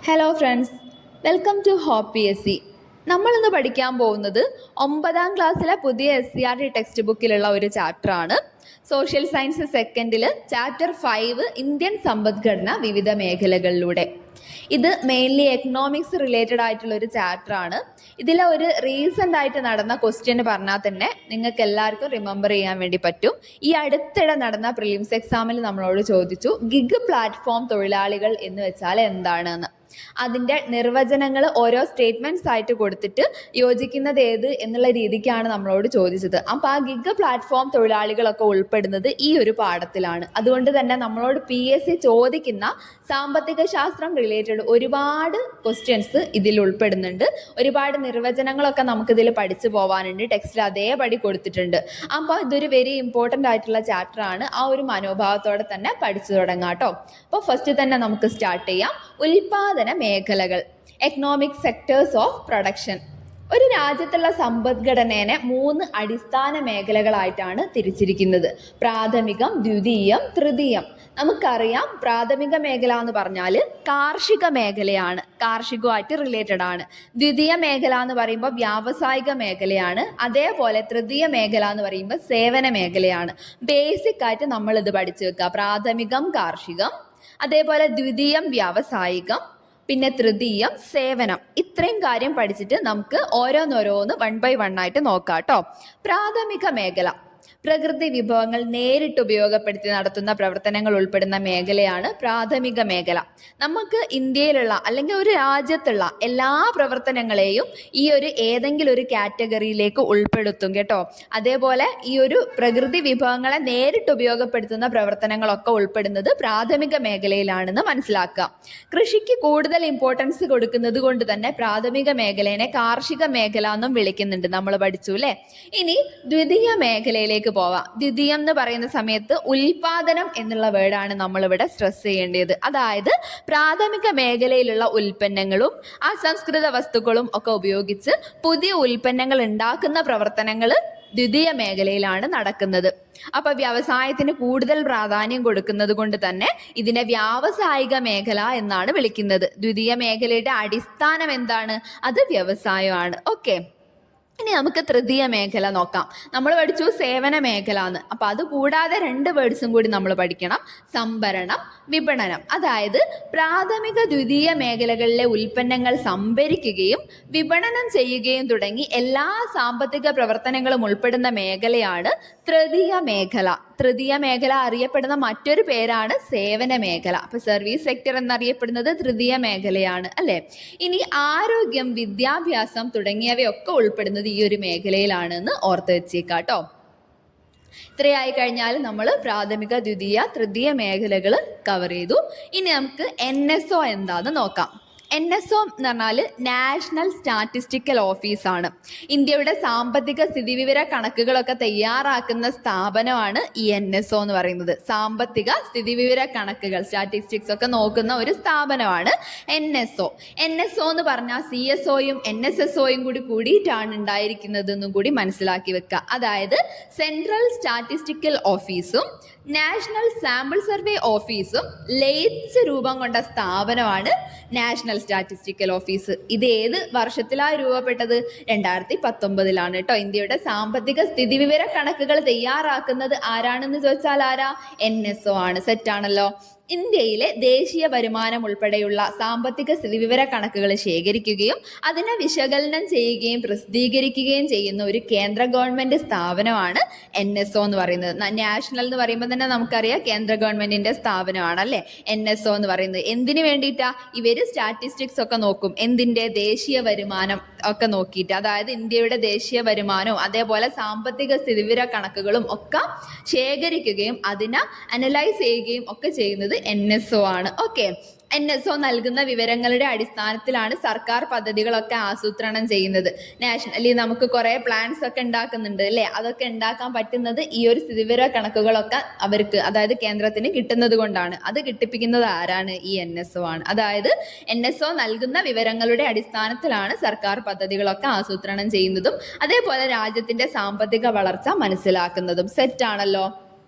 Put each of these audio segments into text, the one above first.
Hello friends, welcome to hope PSC. നമ്മളിന്ന് പഠിക്കാൻ പോകുന്നത് 9ാം ക്ലാസ്സിലെ പുതിയ SCERT ടെക്സ്റ്റ് ബുക്കിലുള്ള ഒരു ചാപ്റ്ററാണ്. സോഷ്യൽ സയൻസ് സെക്കൻഡിൽ ചാപ്റ്റർ 5 ഇന്ത്യൻ സമ്പദ്ഘടന വിവിധ മേഖലകളിലൂടെ. ഇത് മെയിൻലി എക്കണോമിക്സ് റിലേറ്റഡ് ആയിട്ടുള്ള ഒരു ചാപ്റ്ററാണ്. ഇതിലെ ഒരു റീസെൻ്റ് ആയിട്ട് നടന്ന ക്വസ്റ്റ്യൻ പറഞ്ഞാൽ തന്നെ നിങ്ങൾക്ക് എല്ലാവർക്കും റിമെമ്പർ ചെയ്യാൻ വേണ്ടി പറ്റും. ഈ അടുത്തിടെ നടന്ന പ്രിലിംസ് എക്സാമിൽ നമ്മളോട് ചോദിച്ചു ഗിഗ് പ്ലാറ്റ്ഫോം തൊഴിലാളികൾ എന്ന് വെച്ചാൽ എന്താണെന്ന്. അതിൻ്റെ നിർവചനങ്ങൾ ഓരോ സ്റ്റേറ്റ്മെൻറ്റ്സ് ആയിട്ട് കൊടുത്തിട്ട് യോജിക്കുന്നത് ഏത് എന്നുള്ള രീതിക്കാണ് നമ്മളോട് ചോദിച്ചത്. അപ്പോൾ ആ ഗിഗ് പ്ലാറ്റ്ഫോം തൊഴിലാളികളൊക്കെ ഉൾപ്പെടുന്നത് ഈ ഒരു പാഠത്തിലാണ്. അതുകൊണ്ട് തന്നെ നമ്മളോട് PSC ചോദിക്കുന്ന സാമ്പത്തിക ശാസ്ത്രം റിലേറ്റഡ് ഒരുപാട് ക്വസ്റ്റ്യൻസ് ഇതിൽ ഉൾപ്പെടുന്നുണ്ട്. ഒരുപാട് നിർവചനങ്ങളൊക്കെ നമുക്കിതിൽ പഠിച്ചു പോകാനുണ്ട്. ടെക്സ്റ്റിൽ അതേപടി കൊടുത്തിട്ടുണ്ട്. അപ്പോൾ ഇതൊരു വെരി ഇമ്പോർട്ടൻ്റ് ആയിട്ടുള്ള ചാപ്റ്ററാണ്. ആ ഒരു മനോഭാവത്തോടെ തന്നെ പഠിച്ചു തുടങ്ങാം കേട്ടോ. അപ്പോൾ ഫസ്റ്റ് തന്നെ നമുക്ക് സ്റ്റാർട്ട് ചെയ്യാം. ഉൽപാദന മേഖലകൾ, എക്കണോമിക് സെക്ടേഴ്സ് ഓഫ് പ്രൊഡക്ഷൻ. ഒരു രാജ്യത്തുള്ള സമ്പദ്ഘടനയെ 3 അടിസ്ഥാന മേഖലകളായിട്ടാണ് തിരിച്ചിരിക്കുന്നത്. പ്രാഥമികം, ദ്വിതീയം, തൃതീയം. നമുക്കറിയാം പ്രാഥമിക മേഖല എന്ന് പറഞ്ഞാൽ കാർഷിക മേഖലയാണ്, കാർഷികമായിട്ട് റിലേറ്റഡ് ആണ്. ദ്വിതീയ മേഖല എന്ന് പറയുമ്പോൾ വ്യാവസായിക മേഖലയാണ്. അതേപോലെ തൃതീയ മേഖല എന്ന് പറയുമ്പോൾ സേവന മേഖലയാണ്. ബേസിക് ആയിട്ട് നമ്മൾ ഇത് പഠിച്ചു വെക്കുക. പ്രാഥമികം കാർഷികം, അതേപോലെ ദ്വിതീയം വ്യാവസായികം, പിന്നെ തൃതീയം സേവനം. ഇത്രയും കാര്യം പഠിച്ചിട്ട് നമുക്ക് ഓരോന്നോരോന്ന് 1 by 1 ആയിട്ട് നോക്കാം കേട്ടോ. പ്രാഥമിക മേഖല പ്രകൃതി വിഭവങ്ങൾ നേരിട്ട് ഉപയോഗപ്പെടുത്തി നടത്തുന്ന പ്രവർത്തനങ്ങൾ ഉൾപ്പെടുന്ന മേഖലയാണ് പ്രാഥമിക മേഖല. നമുക്ക് ഇന്ത്യയിലുള്ള അല്ലെങ്കിൽ ഒരു രാജ്യത്തുള്ള എല്ലാ പ്രവർത്തനങ്ങളെയും ഈ ഒരു ഏതെങ്കിലും ഒരു കാറ്റഗറിയിലേക്ക് ഉൾപ്പെടുത്തും കേട്ടോ. അതേപോലെ ഈ ഒരു പ്രകൃതി വിഭവങ്ങളെ നേരിട്ട് ഉപയോഗപ്പെടുത്തുന്ന പ്രവർത്തനങ്ങളൊക്കെ ഉൾപ്പെടുന്നത് പ്രാഥമിക മേഖലയിലാണെന്ന് മനസ്സിലാക്കുക. കൃഷിക്ക് കൂടുതൽ ഇമ്പോർട്ടൻസ് കൊടുക്കുന്നത് കൊണ്ട് തന്നെ പ്രാഥമിക മേഖലയെ കാർഷിക മേഖല എന്നും വിളിക്കുന്നുണ്ട്. നമ്മൾ പഠിച്ചു അല്ലേ. ഇനി ദ്വിതീയ മേഖലയിലേക്ക് പോവാം. ദ്വിതീയം എന്ന് പറയുന്ന സമയത്ത് ഉൽപാദനം എന്നുള്ള വേർഡാണ് നമ്മളിവിടെ സ്ട്രെസ് ചെയ്യേണ്ടത്. അതായത് പ്രാഥമിക മേഖലയിലുള്ള ഉൽപ്പന്നങ്ങളും അസംസ്കൃത വസ്തുക്കളും ഒക്കെ ഉപയോഗിച്ച് പുതിയ ഉൽപ്പന്നങ്ങൾ ഉണ്ടാക്കുന്ന പ്രവർത്തനങ്ങൾ ദ്വിതീയ മേഖലയിലാണ് നടക്കുന്നത്. അപ്പൊ വ്യവസായത്തിന് കൂടുതൽ പ്രാധാന്യം കൊടുക്കുന്നത് കൊണ്ട് തന്നെ ഇതിനെ വ്യാവസായിക മേഖല എന്നാണ് വിളിക്കുന്നത്. ദ്വിതീയ മേഖലയുടെ അടിസ്ഥാനം എന്താണ്? അത് വ്യവസായമാണ്. ഓക്കെ, ഇനി നമുക്ക് തൃതീയ മേഖല നോക്കാം. നമ്മൾ പഠിച്ചു സേവന മേഖല എന്ന്. അപ്പൊ അത് കൂടാതെ 2 വേർഡ്സും കൂടി നമ്മൾ പഠിക്കണം. സംഭരണം, വിപണനം. അതായത് പ്രാഥമിക ദ്വിതീയ മേഖലകളിലെ ഉൽപ്പന്നങ്ങൾ സംഭരിക്കുകയും വിപണനം ചെയ്യുകയും തുടങ്ങി എല്ലാ സാമ്പത്തിക പ്രവർത്തനങ്ങളും ഉൾപ്പെടുന്ന മേഖലയാണ് തൃതീയ മേഖല. തൃതീയ മേഖല അറിയപ്പെടുന്ന മറ്റൊരു പേരാണ് സേവന മേഖല. അപ്പൊ സർവീസ് സെക്ടർ എന്നറിയപ്പെടുന്നത് തൃതീയ മേഖലയാണ് അല്ലെ. ഇനി ആരോഗ്യം, വിദ്യാഭ്യാസം തുടങ്ങിയവയൊക്കെ ഉൾപ്പെടുന്നത് ഈ ഒരു മേഖലയിലാണ് എന്ന് ഓർത്ത് വെച്ചേക്കാട്ടോ. ഇത്രയായി കഴിഞ്ഞാൽ നമ്മൾ പ്രാഥമിക, ദ്വിതീയ, തൃതീയ മേഖലകൾ കവർ ചെയ്തു. ഇനി നമുക്ക് NSO എന്താന്ന് നോക്കാം. NSO എന്ന് പറഞ്ഞാൽ നാഷണൽ സ്റ്റാറ്റിസ്റ്റിക്കൽ ഓഫീസാണ്. ഇന്ത്യയുടെ സാമ്പത്തിക സ്ഥിതിവിവര കണക്കുകളൊക്കെ തയ്യാറാക്കുന്ന സ്ഥാപനമാണ് ഈ NSO എന്ന് പറയുന്നത്. സാമ്പത്തിക സ്ഥിതിവിവര കണക്കുകൾ, സ്റ്റാറ്റിസ്റ്റിക്സ് ഒക്കെ നോക്കുന്ന ഒരു സ്ഥാപനമാണ് NSO. NSO എന്ന് പറഞ്ഞാൽ CSOയും NSSOയും കൂടിയിട്ടാണ് ഉണ്ടായിരിക്കുന്നത് എന്നും കൂടി മനസ്സിലാക്കി വെക്കുക. അതായത് സെൻട്രൽ സ്റ്റാറ്റിസ്റ്റിക്കൽ ഓഫീസും നാഷണൽ സാമ്പിൾ സർവേ ഓഫീസും ലയിച്ച രൂപം കൊണ്ട സ്ഥാപനമാണ് നാഷണൽ സ്റ്റാറ്റിസ്റ്റിക്കൽ ഓഫീസ്. ഇത് ഏത് വർഷത്തിലാണ് രൂപപ്പെട്ടത്? 2019 കേട്ടോ. ഇന്ത്യയുടെ സാമ്പത്തിക സ്ഥിതിവിവര കണക്കുകൾ തയ്യാറാക്കുന്നത് ആരാണെന്ന് ചോദിച്ചാൽ ആരാ? NSO ആണ്. സെറ്റാണല്ലോ. ഇന്ത്യയിലെ ദേശീയ വരുമാനം ഉൾപ്പെടെയുള്ള സാമ്പത്തിക സ്ഥിതിവിവര കണക്കുകൾ ശേഖരിക്കുകയും അതിനെ വിശകലനം ചെയ്യുകയും പ്രസിദ്ധീകരിക്കുകയും ചെയ്യുന്ന ഒരു കേന്ദ്ര ഗവൺമെന്റ് സ്ഥാപനമാണ് NSO എന്ന് പറയുന്നത്. നാഷണൽ എന്ന് പറയുമ്പോൾ തന്നെ നമുക്കറിയാം കേന്ദ്ര ഗവൺമെന്റിന്റെ സ്ഥാപനമാണ് അല്ലേ NSO എന്ന് പറയുന്നത്. എന്തിനു വേണ്ടിയിട്ടാ? ഇവര് സ്റ്റാറ്റിസ്റ്റിക്സ് ഒക്കെ നോക്കും. എന്തിന്റെ? ദേശീയ വരുമാനം ഒക്കെ നോക്കിയിട്ട്. അതായത് ഇന്ത്യയുടെ ദേശീയ വരുമാനവും അതേപോലെ സാമ്പത്തിക സ്ഥിതിവിവര കണക്കുകളും ഒക്കെ ശേഖരിക്കുകയും അതിനെ അനലൈസ് ചെയ്യുകയും ഒക്കെ ചെയ്യുന്നത് NSO ആണ്. ഓക്കെ, NSO നൽകുന്ന വിവരങ്ങളുടെ അടിസ്ഥാനത്തിലാണ് സർക്കാർ പദ്ധതികളൊക്കെ ആസൂത്രണം ചെയ്യുന്നത്. നാഷണലി നമുക്ക് കുറേ പ്ലാൻസ് ഒക്കെ ഉണ്ടാക്കുന്നുണ്ട് അല്ലേ. അതൊക്കെ ഉണ്ടാക്കാൻ പറ്റുന്നത് ഈ ഒരു സ്ഥിതിവിവര കണക്കുകളൊക്കെ അവർക്ക്, അതായത് കേന്ദ്രത്തിന് കിട്ടുന്നത് കൊണ്ടാണ്. അത് കിട്ടിപ്പിക്കുന്നത് ആരാണ്? ഈ NSO ആണ്. അതായത് NSO നൽകുന്ന വിവരങ്ങളുടെ അടിസ്ഥാനത്തിലാണ് സർക്കാർ പദ്ധതികളൊക്കെ ആസൂത്രണം ചെയ്യുന്നതും അതേപോലെ രാജ്യത്തിന്റെ സാമ്പത്തിക വളർച്ച മനസ്സിലാക്കുന്നതും. സെറ്റാണല്ലോ.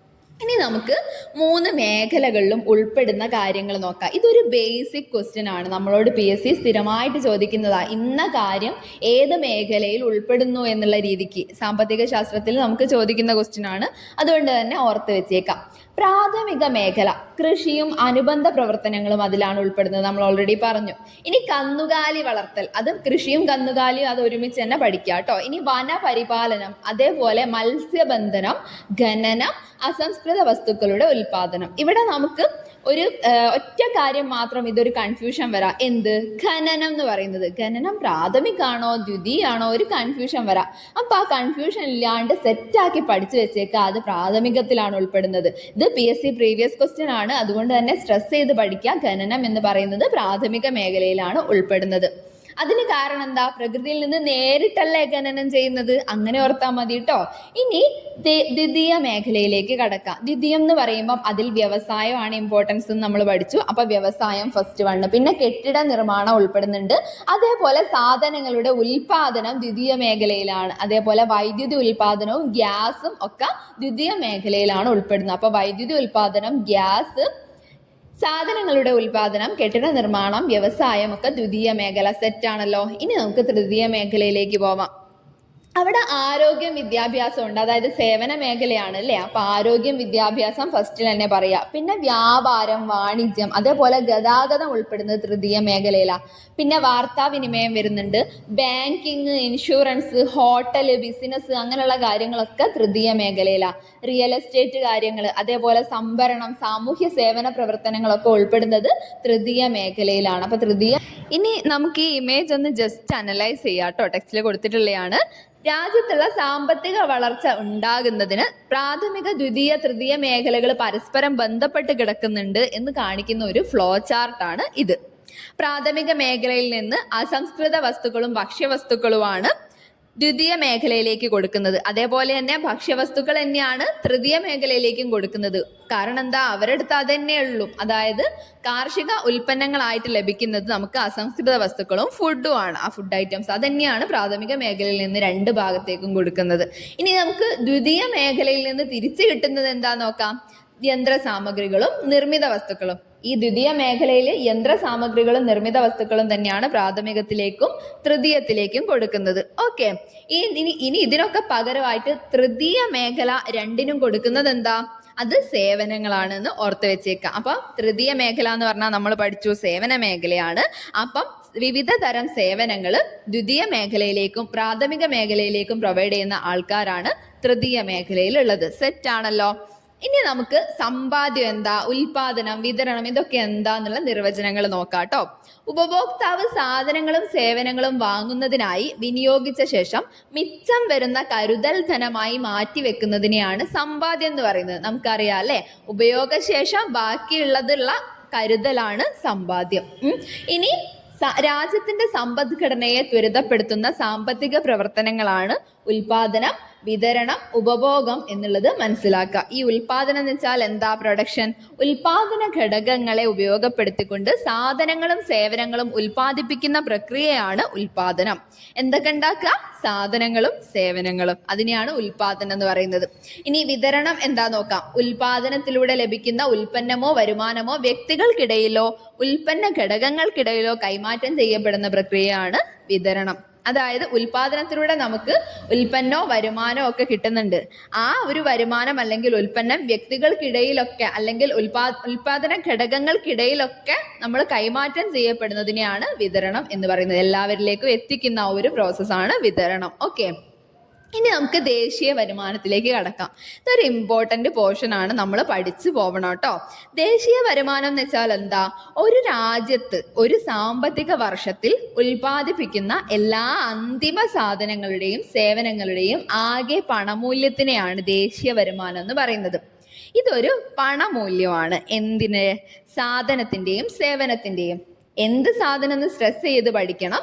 ഇനി നമുക്ക് 3 മേഖലകളിലും ഉൾപ്പെടുന്ന കാര്യങ്ങൾ നോക്കാം. ഇതൊരു ബേസിക് ക്വസ്റ്റ്യൻ ആണ്, നമ്മളോട് PSC സ്ഥിരമായിട്ട് ചോദിക്കുന്നതാ. ഇന്ന കാര്യം ഏത് മേഖലയിൽ ഉൾപ്പെടുന്നു എന്നുള്ള രീതിക്ക് സാമ്പത്തിക ശാസ്ത്രത്തിൽ നമുക്ക് ചോദിക്കുന്ന ക്വസ്റ്റ്യൻ ആണ്. അതുകൊണ്ട് തന്നെ ഓർത്ത് വെച്ചേക്കാം. പ്രാഥമിക മേഖല കൃഷിയും അനുബന്ധ പ്രവർത്തനങ്ങളും അതിലാണ് ഉൾപ്പെടുന്നത്, നമ്മൾ ഓൾറെഡി പറഞ്ഞു. ഇനി കന്നുകാലി വളർത്തൽ, അത് കൃഷിയും കന്നുകാലിയും അത് ഒരുമിച്ച് തന്നെ പഠിക്കുക കേട്ടോ. ഇനി വനപരിപാലനം, അതേപോലെ മത്സ്യബന്ധനം, ഖനനം, അസംസ്കൃത വസ്തുക്കളുടെ ഉൽപാദനം. ഇവിടെ നമുക്ക് ഒരു ഒറ്റ കാര്യം മാത്രം ഇതൊരു കൺഫ്യൂഷൻ വരാം. എന്ത്? ഖനനം എന്ന് പറയുന്നത്. ഖനനം പ്രാഥമികാണോ ദ്വിതീയാണോ ഒരു കൺഫ്യൂഷൻ വരാം. അപ്പൊ ആ കൺഫ്യൂഷൻ ഇല്ലാണ്ട് സെറ്റാക്കി പഠിച്ചു വെച്ചേക്കുക, അത് പ്രാഥമികത്തിലാണ് ഉൾപ്പെടുന്നത്. ഇത് PSC പ്രീവിയസ് ക്വസ്റ്റ്യൻ ആണ്, അതുകൊണ്ട് തന്നെ സ്ട്രെസ് ചെയ്ത് പഠിക്കുക. ഖനനം എന്ന് പറയുന്നത് പ്രാഥമിക മേഖലയിലാണ് ഉൾപ്പെടുന്നത്. അതിന് കാരണം എന്താ? പ്രകൃതിയിൽ നിന്ന് നേരിട്ടല്ലേ ഖനനം ചെയ്യുന്നത്, അങ്ങനെ ഓർത്താൽ മതി കേട്ടോ. ഇനി ദ്വിതീയ മേഖലയിലേക്ക് കടക്കാം. ദ്വിതീയം എന്ന് പറയുമ്പോൾ അതിൽ വ്യവസായമാണ് ഇമ്പോർട്ടൻസ് എന്ന് നമ്മൾ പഠിച്ചു. അപ്പൊ വ്യവസായം ഫസ്റ്റ് 1. പിന്നെ കെട്ടിട നിർമ്മാണം ഉൾപ്പെടുന്നുണ്ട്. അതേപോലെ സാധനങ്ങളുടെ ഉൽപാദനം ദ്വിതീയ മേഖലയിലാണ്. അതേപോലെ വൈദ്യുതി ഉൽപാദനവും ഗ്യാസും ഒക്കെ ദ്വിതീയ മേഖലയിലാണ് ഉൾപ്പെടുന്നത്. അപ്പൊ വൈദ്യുതി ഉൽപാദനം, ഗ്യാസ്, സാധനങ്ങളുടെ ഉൽപാദനം, കെട്ടിട നിർമ്മാണം, വ്യവസായം ഒക്കെ ദ്വിതീയ മേഖല. സെറ്റാണല്ലോ. ഇനി നമുക്ക് തൃതീയ മേഖലയിലേക്ക് പോവാം. അവിടെ ആരോഗ്യം വിദ്യാഭ്യാസം ഉണ്ട്, അതായത് സേവന മേഖലയാണ് അല്ലേ. അപ്പൊ ആരോഗ്യം വിദ്യാഭ്യാസം ഫസ്റ്റിൽ തന്നെ പറയാം. പിന്നെ വ്യാപാരം, വാണിജ്യം, അതേപോലെ ഗതാഗതം ഉൾപ്പെടുന്നത് തൃതീയ മേഖലയിലാണ്. പിന്നെ വാർത്താവിനിമയം വരുന്നുണ്ട്, ബാങ്കിങ്, ഇൻഷുറൻസ്, ഹോട്ടല്, ബിസിനസ്, അങ്ങനെയുള്ള കാര്യങ്ങളൊക്കെ തൃതീയ മേഖലയിലാണ്. റിയൽ എസ്റ്റേറ്റ് കാര്യങ്ങൾ, അതേപോലെ സംഭരണം, സാമൂഹ്യ സേവന പ്രവർത്തനങ്ങളൊക്കെ ഉൾപ്പെടുന്നത് തൃതീയ മേഖലയിലാണ്. അപ്പൊ ഇനി നമുക്ക് ഈ ഇമേജ് ഒന്ന് ജസ്റ്റ് അനലൈസ് ചെയ്യാം കേട്ടോ, ടെക്സ്റ്റിൽ കൊടുത്തിട്ടുള്ളതാണ്. രാജ്യത്തുള്ള സാമ്പത്തിക വളർച്ച ഉണ്ടാകുന്നതിന് പ്രാഥമിക, ദ്വിതീയ, തൃതീയ മേഖലകൾ പരസ്പരം ബന്ധപ്പെട്ട് കിടക്കുന്നുണ്ട് എന്ന് കാണിക്കുന്ന ഒരു ഫ്ലോ ചാർട്ടാണ് ഇത്. പ്രാഥമിക മേഖലയിൽ നിന്ന് അസംസ്കൃത വസ്തുക്കളും ഭക്ഷ്യവസ്തുക്കളുമാണ് ദ്വിതീയ മേഖലയിലേക്ക് കൊടുക്കുന്നത്. അതേപോലെ തന്നെ ഭക്ഷ്യവസ്തുക്കൾ തന്നെയാണ് തൃതീയ മേഖലയിലേക്കും കൊടുക്കുന്നത്. കാരണം എന്താ? അവരെടുത്ത് അത് തന്നെയുള്ളൂ. അതായത് കാർഷിക ഉൽപ്പന്നങ്ങളായിട്ട് ലഭിക്കുന്നത് നമുക്ക് അസംസ്കൃത വസ്തുക്കളും ഫുഡും ആണ്. ആ ഫുഡ് ഐറ്റംസ് അത് തന്നെയാണ് പ്രാഥമിക മേഖലയിൽ നിന്ന് 2 ഭാഗത്തേക്കും കൊടുക്കുന്നത്. ഇനി നമുക്ക് ദ്വിതീയ മേഖലയിൽ നിന്ന് തിരിച്ചു കിട്ടുന്നത് എന്താ നോക്കാം. യന്ത്ര സാമഗ്രികളും നിർമ്മിത വസ്തുക്കളും. ഈ ദ്വിതീയ മേഖലയിൽ യന്ത്ര സാമഗ്രികളും നിർമ്മിത വസ്തുക്കളും തന്നെയാണ് പ്രാഥമികത്തിലേക്കും തൃതീയത്തിലേക്കും കൊടുക്കുന്നത്. ഓക്കെ, ഇനി ഇതിനൊക്കെ പകരമായിട്ട് തൃതീയ മേഖല 2നും കൊടുക്കുന്നത് എന്താ? അത് സേവനങ്ങളാണെന്ന് ഓർത്ത് വെച്ചേക്കാം. അപ്പം തൃതീയ മേഖല എന്ന് പറഞ്ഞാൽ നമ്മൾ പഠിച്ചു സേവന മേഖലയാണ്. അപ്പം വിവിധ തരം സേവനങ്ങൾ ദ്വിതീയ മേഖലയിലേക്കും പ്രാഥമിക മേഖലയിലേക്കും പ്രൊവൈഡ് ചെയ്യുന്ന ആൾക്കാരാണ് തൃതീയ മേഖലയിൽ ഉള്ളത്. സെറ്റ് ആണല്ലോ. ഇനി നമുക്ക് സമ്പാദ്യം എന്താ, ഉൽപാദനം, വിതരണം, ഇതൊക്കെ എന്താന്നുള്ള നിർവചനങ്ങൾ നോക്കാം കേട്ടോ. ഉപഭോക്താവ് സാധനങ്ങളും സേവനങ്ങളും വാങ്ങുന്നതിനായി വിനിയോഗിച്ച ശേഷം മിച്ചം വരുന്ന കരുതൽ ധനമായി മാറ്റിവെക്കുന്നതിനെയാണ് സമ്പാദ്യം എന്ന് പറയുന്നത്. നമുക്കറിയാം അല്ലെ, ഉപയോഗശേഷം ബാക്കിയുള്ളതുള്ള കരുതലാണ് സമ്പാദ്യം. ഇനി രാജ്യത്തിന്റെ സമ്പദ്ഘടനയെ ത്വരിതപ്പെടുത്തുന്ന സാമ്പത്തിക പ്രവർത്തനങ്ങളാണ് ഉൽപാദനം, വിതരണം, ഉപഭോഗം എന്നുള്ളത് മനസ്സിലാക്കുക. ഈ ഉൽപാദനം എന്ന് വെച്ചാൽ എന്താ? പ്രൊഡക്ഷൻ. ഉൽപാദന ഘടകങ്ങളെ ഉപയോഗപ്പെടുത്തിക്കൊണ്ട് സാധനങ്ങളും സേവനങ്ങളും ഉൽപാദിപ്പിക്കുന്ന പ്രക്രിയയാണ് ഉൽപാദനം. എന്തൊക്കെ ഉണ്ടാക്കുക? സാധനങ്ങളും സേവനങ്ങളും, അതിനെയാണ് ഉൽപാദനം എന്ന് പറയുന്നത്. ഇനി വിതരണം എന്താ നോക്കാം. ഉൽപാദനത്തിലൂടെ ലഭിക്കുന്ന ഉൽപ്പന്നമോ വരുമാനമോ വ്യക്തികൾക്കിടയിലോ ഉൽപ്പന്ന ഘടകങ്ങൾക്കിടയിലോ കൈമാറ്റം ചെയ്യപ്പെടുന്ന പ്രക്രിയയാണ് വിതരണം. അതായത് ഉൽപാദനത്തിലൂടെ നമുക്ക് ഉൽപ്പന്നോ വരുമാനോ ഒക്കെ കിട്ടുന്നുണ്ട്. ആ ഒരു വരുമാനം അല്ലെങ്കിൽ ഉൽപ്പന്നം വ്യക്തികൾക്കിടയിലൊക്കെ അല്ലെങ്കിൽ ഉൽപാദന ഘടകങ്ങൾക്കിടയിലൊക്കെ നമ്മൾ കൈമാറ്റം ചെയ്യപ്പെടുന്നതിനെയാണ് വിതരണം എന്ന് പറയുന്നത്. എല്ലാവരിലേക്കും എത്തിക്കുന്ന ഒരു പ്രോസസ്സാണ് വിതരണം. ഓക്കെ, ഇനി നമുക്ക് ദേശീയ വരുമാനത്തിലേക്ക് കടക്കാം. ഇതൊരു ഇമ്പോർട്ടൻ്റ് പോർഷൻ ആണ്, നമ്മൾ പഠിച്ചു പോകണം കേട്ടോ. ദേശീയ വരുമാനം എന്ന് വെച്ചാൽ എന്താ? ഒരു രാജ്യത്ത് ഒരു സാമ്പത്തിക വർഷത്തിൽ ഉൽപ്പാദിപ്പിക്കുന്ന എല്ലാ അന്തിമ സാധനങ്ങളുടെയും സേവനങ്ങളുടെയും ആകെ പണമൂല്യത്തിനെയാണ് ദേശീയ വരുമാനം എന്ന് പറയുന്നത്. ഇതൊരു പണമൂല്യമാണ്. എന്തിന്? സാധനത്തിൻ്റെയും സേവനത്തിൻ്റെയും. എന്ത് സാധനം എന്ന് സ്ട്രെസ് ചെയ്ത് പഠിക്കണം.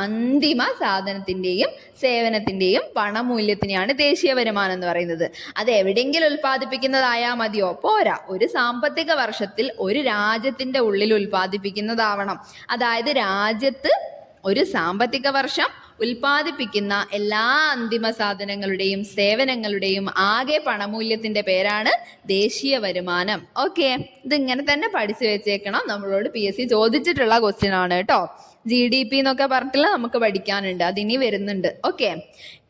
അന്തിമ സാധനത്തിൻ്റെയും സേവനത്തിൻ്റെയും പണമൂല്യത്തിനെയാണ് ദേശീയ വരുമാനം എന്ന് പറയുന്നത്. അത് എവിടെയെങ്കിലും ഉൽപ്പാദിപ്പിക്കുന്നതായാൽ മതിയോ? പോരാ. ഒരു സാമ്പത്തിക വർഷത്തിൽ ഒരു രാജ്യത്തിൻ്റെ ഉള്ളിൽ ഉൽപ്പാദിപ്പിക്കുന്നതാവണം. അതായത് രാജ്യത്ത് ഒരു സാമ്പത്തിക വർഷം ഉൽപ്പാദിപ്പിക്കുന്ന എല്ലാ അന്തിമ സാധനങ്ങളുടെയും സേവനങ്ങളുടെയും ആകെ പണമൂല്യത്തിന്റെ പേരാണ് ദേശീയ വരുമാനം. ഓക്കെ, ഇതിങ്ങനെ തന്നെ പഠിച്ചു വെച്ചേക്കണം. നമ്മളോട് PSC ചോദിച്ചിട്ടുള്ള ക്വസ്റ്റ്യൻ ആണ് കേട്ടോ. GDP എന്നൊക്കെ പറഞ്ഞിട്ടുള്ള നമുക്ക് പഠിക്കാനുണ്ട്, അതിനി വരുന്നുണ്ട്. ഓക്കെ,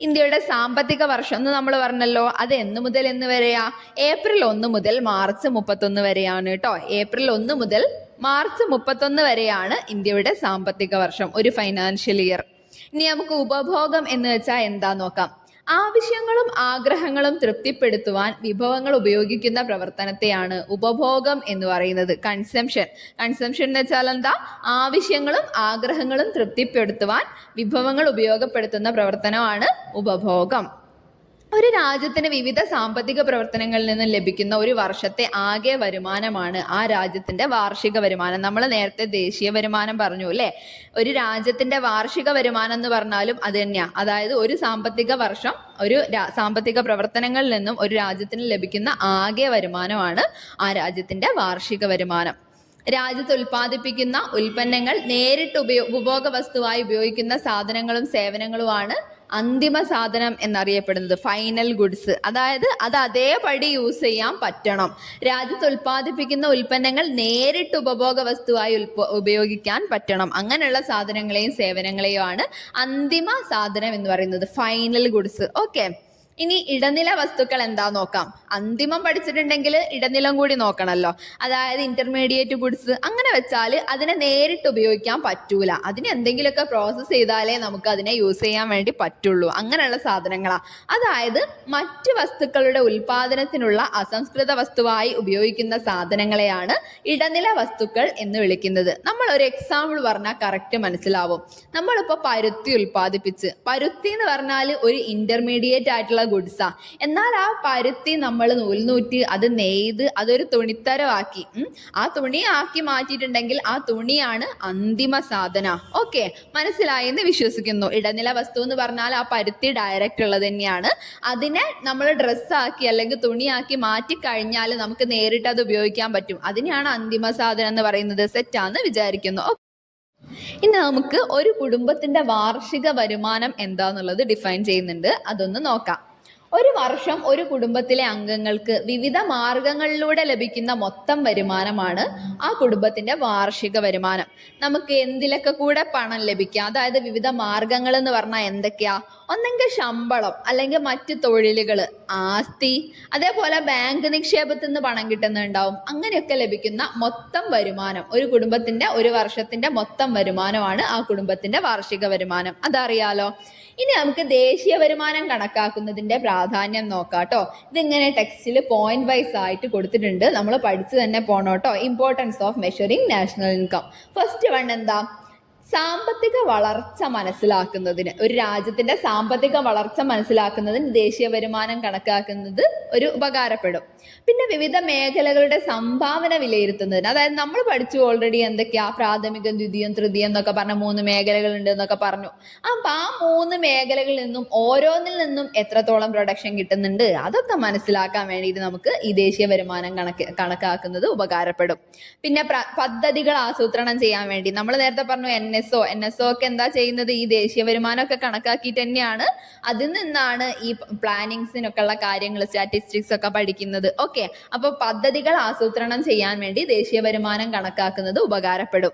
ഇന്ത്യയുടെ സാമ്പത്തിക വർഷം എന്ന് നമ്മൾ പറഞ്ഞല്ലോ, അത് എന്ന് മുതൽ എന്ന് വരെയാ? ഏപ്രിൽ 1 മുതൽ മാർച്ച് 31 വരെയാണ് കേട്ടോ. ഏപ്രിൽ 1 മുതൽ മാർച്ച് 31 വരെയാണ് ഇന്ത്യയുടെ സാമ്പത്തിക വർഷം, ഒരു ഫൈനാൻഷ്യൽ ഇയർ. ഇനി നമുക്ക് ഉപഭോഗം എന്ന് വെച്ചാൽ എന്താ നോക്കാം. ആവശ്യങ്ങളും ആഗ്രഹങ്ങളും തൃപ്തിപ്പെടുത്തുവാൻ വിഭവങ്ങൾ ഉപയോഗിക്കുന്ന പ്രവർത്തനത്തെയാണ് ഉപഭോഗം എന്ന് പറയുന്നത്. കൺസംഷൻ എന്ന് വെച്ചാൽ എന്താ? ആവശ്യങ്ങളും ആഗ്രഹങ്ങളും തൃപ്തിപ്പെടുത്തുവാൻ വിഭവങ്ങൾ ഉപയോഗപ്പെടുത്തുന്ന പ്രവർത്തനമാണ് ഉപഭോഗം. ഒരു രാജ്യത്തിന് വിവിധ സാമ്പത്തിക പ്രവർത്തനങ്ങളിൽ നിന്ന് ലഭിക്കുന്ന ഒരു വർഷത്തെ ആകെ വരുമാനമാണ് ആ രാജ്യത്തിന്റെ വാർഷിക വരുമാനം. നമ്മൾ നേരത്തെ ദേശീയ വരുമാനം പറഞ്ഞു അല്ലേ? ഒരു രാജ്യത്തിന്റെ വാർഷിക വരുമാനം എന്ന് പറഞ്ഞാലും അത് തന്നെയാ. അതായത് ഒരു സാമ്പത്തിക വർഷം ഒരു സാമ്പത്തിക പ്രവർത്തനങ്ങളിൽ നിന്നും ഒരു രാജ്യത്തിന് ലഭിക്കുന്ന ആകെ വരുമാനമാണ് ആ രാജ്യത്തിന്റെ വാർഷിക വരുമാനം. രാജ്യത്ത് ഉൽപ്പാദിപ്പിക്കുന്ന ഉൽപ്പന്നങ്ങൾ നേരിട്ട് ഉപഭോഗ വസ്തുവായി ഉപയോഗിക്കുന്ന സാധനങ്ങളും സേവനങ്ങളുമാണ് അന്തിമ സാധനം എന്നറിയപ്പെടുന്നത്, ഫൈനൽ ഗുഡ്സ്. അതായത് അത് അതേപടി യൂസ് ചെയ്യാൻ പറ്റണം. രാജ്യത്ത് ഉൽപ്പാദിപ്പിക്കുന്ന ഉൽപ്പന്നങ്ങൾ നേരിട്ട് ഉപഭോഗ വസ്തുവായി ഉപയോഗിക്കാൻ പറ്റണം. അങ്ങനെയുള്ള സാധനങ്ങളെയും സേവനങ്ങളെയും ആണ് അന്തിമ സാധനം എന്ന് പറയുന്നത്, ഫൈനൽ ഗുഡ്സ്. ഓക്കെ, ഇനി ഇടനില വസ്തുക്കൾ എന്താ നോക്കാം. അന്തിമം പഠിച്ചിട്ടുണ്ടെങ്കിൽ ഇടനിലം കൂടി നോക്കണമല്ലോ. അതായത് ഇന്റർമീഡിയറ്റ് ഗുഡ്സ് അങ്ങനെ വെച്ചാൽ അതിനെ നേരിട്ട് ഉപയോഗിക്കാൻ പറ്റൂല. അതിന് എന്തെങ്കിലുമൊക്കെ പ്രോസസ്സ് ചെയ്താലേ നമുക്ക് അതിനെ യൂസ് ചെയ്യാൻ വേണ്ടി പറ്റുള്ളൂ. അങ്ങനെയുള്ള സാധനങ്ങളാ. അതായത് മറ്റ് വസ്തുക്കളുടെ ഉൽപാദനത്തിനുള്ള അസംസ്കൃത വസ്തുവായി ഉപയോഗിക്കുന്ന സാധനങ്ങളെയാണ് ഇടനില വസ്തുക്കൾ എന്ന് വിളിക്കുന്നത്. നമ്മൾ ഒരു എക്സാമ്പിൾ പറഞ്ഞാൽ കറക്റ്റ് മനസ്സിലാവും. നമ്മളിപ്പോൾ പരുത്തി ഉൽപ്പാദിപ്പിച്ച്, പരുത്തി എന്ന് പറഞ്ഞാൽ ഒരു ഇന്റർമീഡിയറ്റ് ആയിട്ടുള്ള ഗുഡ്സാ. എന്നാൽ ആ പരുത്തി നമ്മൾ നൂൽനൂറ്റി അത് നെയ്ത് അതൊരു തുണിത്തരമാക്കി, ആ തുണി ആക്കി മാറ്റിയിട്ടുണ്ടെങ്കിൽ ആ തുണിയാണ് അന്തിമ സാധന. ഓക്കെ, മനസ്സിലായി എന്ന് വിശ്വസിക്കുന്നു. ഇടനില വസ്തു എന്ന് പറഞ്ഞാൽ ആ പരുത്തി ഡയറക്റ്റ് ഉള്ളത് തന്നെയാണ്. അതിനെ നമ്മൾ ഡ്രസ്സാക്കി അല്ലെങ്കിൽ തുണിയാക്കി മാറ്റി കഴിഞ്ഞാൽ നമുക്ക് നേരിട്ട് അത് ഉപയോഗിക്കാൻ പറ്റും. അതിനെയാണ് അന്തിമ സാധനം എന്ന് പറയുന്നത്. സെറ്റാന്ന് വിചാരിക്കുന്നു. ഇനി നമുക്ക് ഒരു കുടുംബത്തിന്റെ വാർഷിക വരുമാനം എന്താന്നുള്ളത് ഡിഫൈൻ ചെയ്യുന്നുണ്ട്, അതൊന്ന് നോക്കാം. ഒരു വർഷം ഒരു കുടുംബത്തിലെ അംഗങ്ങൾക്ക് വിവിധ മാർഗങ്ങളിലൂടെ ലഭിക്കുന്ന മൊത്തം വരുമാനമാണ് ആ കുടുംബത്തിന്റെ വാർഷിക വരുമാനം. നമുക്ക് എന്തിലൊക്കെ കൂടെ പണം ലഭിക്കാം, അതായത് വിവിധ മാർഗങ്ങൾ എന്ന് പറഞ്ഞാൽ എന്തൊക്കെയാ? ഒന്നെങ്കിൽ ശമ്പളം, അല്ലെങ്കിൽ മറ്റ് തൊഴിലുകൾ, ആസ്തി, അതേപോലെ ബാങ്ക് നിക്ഷേപത്തിൽ നിന്ന് പണം കിട്ടുന്നുണ്ടാവും. അങ്ങനെയൊക്കെ ലഭിക്കുന്ന മൊത്തം വരുമാനം, ഒരു കുടുംബത്തിന്റെ ഒരു വർഷത്തിന്റെ മൊത്തം വരുമാനമാണ് ആ കുടുംബത്തിന്റെ വാർഷിക വരുമാനം. അതറിയാലോ. ഇനി നമുക്ക് ദേശീയ വരുമാനം കണക്കാക്കുന്നതിന്റെ പ്രാധാന്യം നോക്കാം കേട്ടോ. ഇതിങ്ങനെ ടെക്സ്റ്റിൽ പോയിന്റ് വൈസ് ആയിട്ട് കൊടുത്തിട്ടുണ്ട്, നമ്മൾ പഠിച്ചു തന്നെ പോണം കേട്ടോ. Importance of measuring national income. First one എന്താ? സാമ്പത്തിക വളർച്ച മനസ്സിലാക്കുന്നതിന്, ഒരു രാജ്യത്തിന്റെ സാമ്പത്തിക വളർച്ച മനസ്സിലാക്കുന്നതിന് ദേശീയ വരുമാനം കണക്കാക്കുന്നത് ഒരു ഉപകാരപ്പെടും. പിന്നെ വിവിധ മേഖലകളുടെ സംഭാവന വിലയിരുത്തുന്നതിന്, അതായത് നമ്മൾ പഠിച്ചു ഓൾറെഡി എന്തൊക്കെയാ, പ്രാഥമികം, ദ്വിതീയം, തൃതീയം എന്നൊക്കെ പറഞ്ഞ 3 മേഖലകൾ ഉണ്ട് എന്നൊക്കെ പറഞ്ഞു. അപ്പൊ ആ 3 മേഖലകളിൽ നിന്നും ഓരോന്നിൽ നിന്നും എത്രത്തോളം പ്രൊഡക്ഷൻ കിട്ടുന്നുണ്ട് അതൊക്കെ മനസ്സിലാക്കാൻ വേണ്ടിയിട്ട് നമുക്ക് ഈ ദേശീയ വരുമാനം കണക്കാക്കുന്നത് ഉപകാരപ്പെടും. പിന്നെ പദ്ധതികൾ ആസൂത്രണം ചെയ്യാൻ വേണ്ടി നമ്മൾ നേരത്തെ പറഞ്ഞു NSO ഒക്കെ എന്താ ചെയ്യുന്നത്? ഈ ദേശീയ വരുമാനമൊക്കെ കണക്കാക്കിയിട്ട് തന്നെയാണ്, അതിൽ നിന്നാണ് ഈ പ്ലാനിങ്സിനൊക്കെ ഉള്ള കാര്യങ്ങൾ, സ്റ്റാറ്റിസ്റ്റിക്സ് ഒക്കെ പഠിക്കുന്നത്. ഓക്കെ, അപ്പൊ പദ്ധതികൾ ആസൂത്രണം ചെയ്യാൻ വേണ്ടി ദേശീയ വരുമാനം കണക്കാക്കുന്നത് ഉപകാരപ്പെടും.